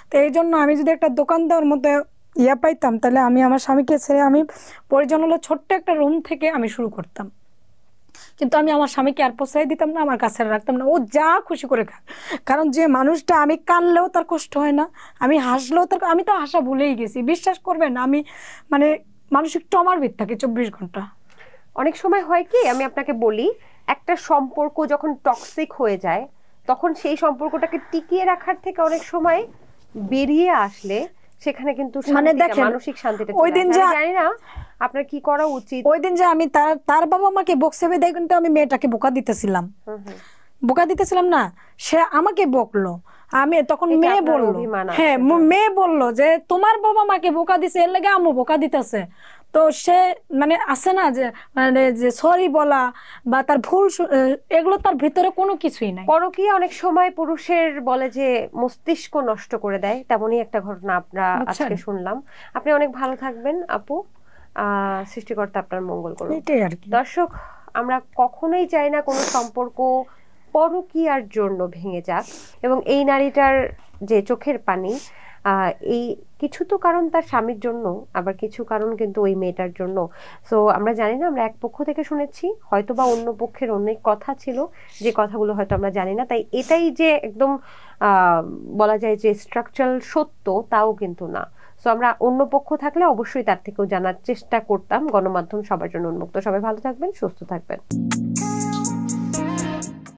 তো এই জন্য আমি যদি একটা দোকান দেওয়ার মধ্যে পাইতাম, তাহলে আমি আমার স্বামীকে ছেড়ে আমি প্রয়োজন হলো ছোট্ট একটা রুম থেকে আমি শুরু করতাম, কিন্তু আমি আমার স্বামীকে আর পোষাই দিতাম না, আমার কাছে রাখতাম না, ও যা খুশি করে খায়। কারণ যে মানুষটা আমি কানলেও তার কষ্ট হয় না, আমি হাসলেও তার, আমি তো হাসা ভুলেই গেছি, বিশ্বাস করবেন আমি মানে মানসিক ট্রমার ভিতর থাকি 24 ঘন্টা। অনেক সময় হয় কি, আমি আপনাকে বলি, একটা সম্পর্ক যখন টক্সিক হয়ে যায় তখন সেই সম্পর্কটাকে টিকিয়ে রাখার থেকে অনেক সময় বেরিয়ে আসলে সেখানে কিন্তু মানে দেখেন মানসিক শান্তিটা ওই দিন যে জানি না আপনার কি করা উচিত। ওই দিন যে আমি তার বাবা মাকে বকছে দেখে কিন্তু আমি মেয়েটাকে বোকা দিতেছিলাম, না, সে আমাকে বকলো। আমি তখন মেয়ে বললো, হ্যাঁ মেয়ে বললো যে তোমার বাবা মাকে বোকা দিছে, এর লাগে আম্মু বোকা দিতেছে। তো সে মানে আছে না যে মানে যে সরি বলা বা তার ভুল, এগুলো তার ভিতরে কোনো কিছুই নাই। পরকীয়া অনেক সময় পুরুষের বলে যে মস্তিষ্ক নষ্ট করে দেয়, তেমনই একটা ঘটনা আমরা আজকে শুনলাম। আপনি অনেক ভালো থাকবেন আপু, সৃষ্টিকর্তা আপনার মঙ্গল করুন। এটাই আর কি। দর্শক, আমরা কখনোই চাই না কোনো সম্পর্ক পরকীয়ার জন্য ভেঙে যাক, এবং এই নারীটার যে চোখের পানি, এই কিছু তো কারণ তার স্বামীর জন্য, আবার কিছু কারণ কিন্তু ওই মেয়েটার জন্য। সো আমরা জানি না, আমরা এক পক্ষ থেকে শুনেছি, হয়তো বা অন্য পক্ষের অনেক কথা ছিল যে কথাগুলো হয়তো আমরা জানি না, তাই এটাই যে একদম বলা যায় যে স্ট্রাকচারাল সত্য তাও কিন্তু না। সো আমরা অন্য পক্ষ থাকলে অবশ্যই তার থেকেও জানার চেষ্টা করতাম। গণমাধ্যম সবার জন্য উন্মুক্ত। সবাই ভালো থাকবেন, সুস্থ থাকবেন।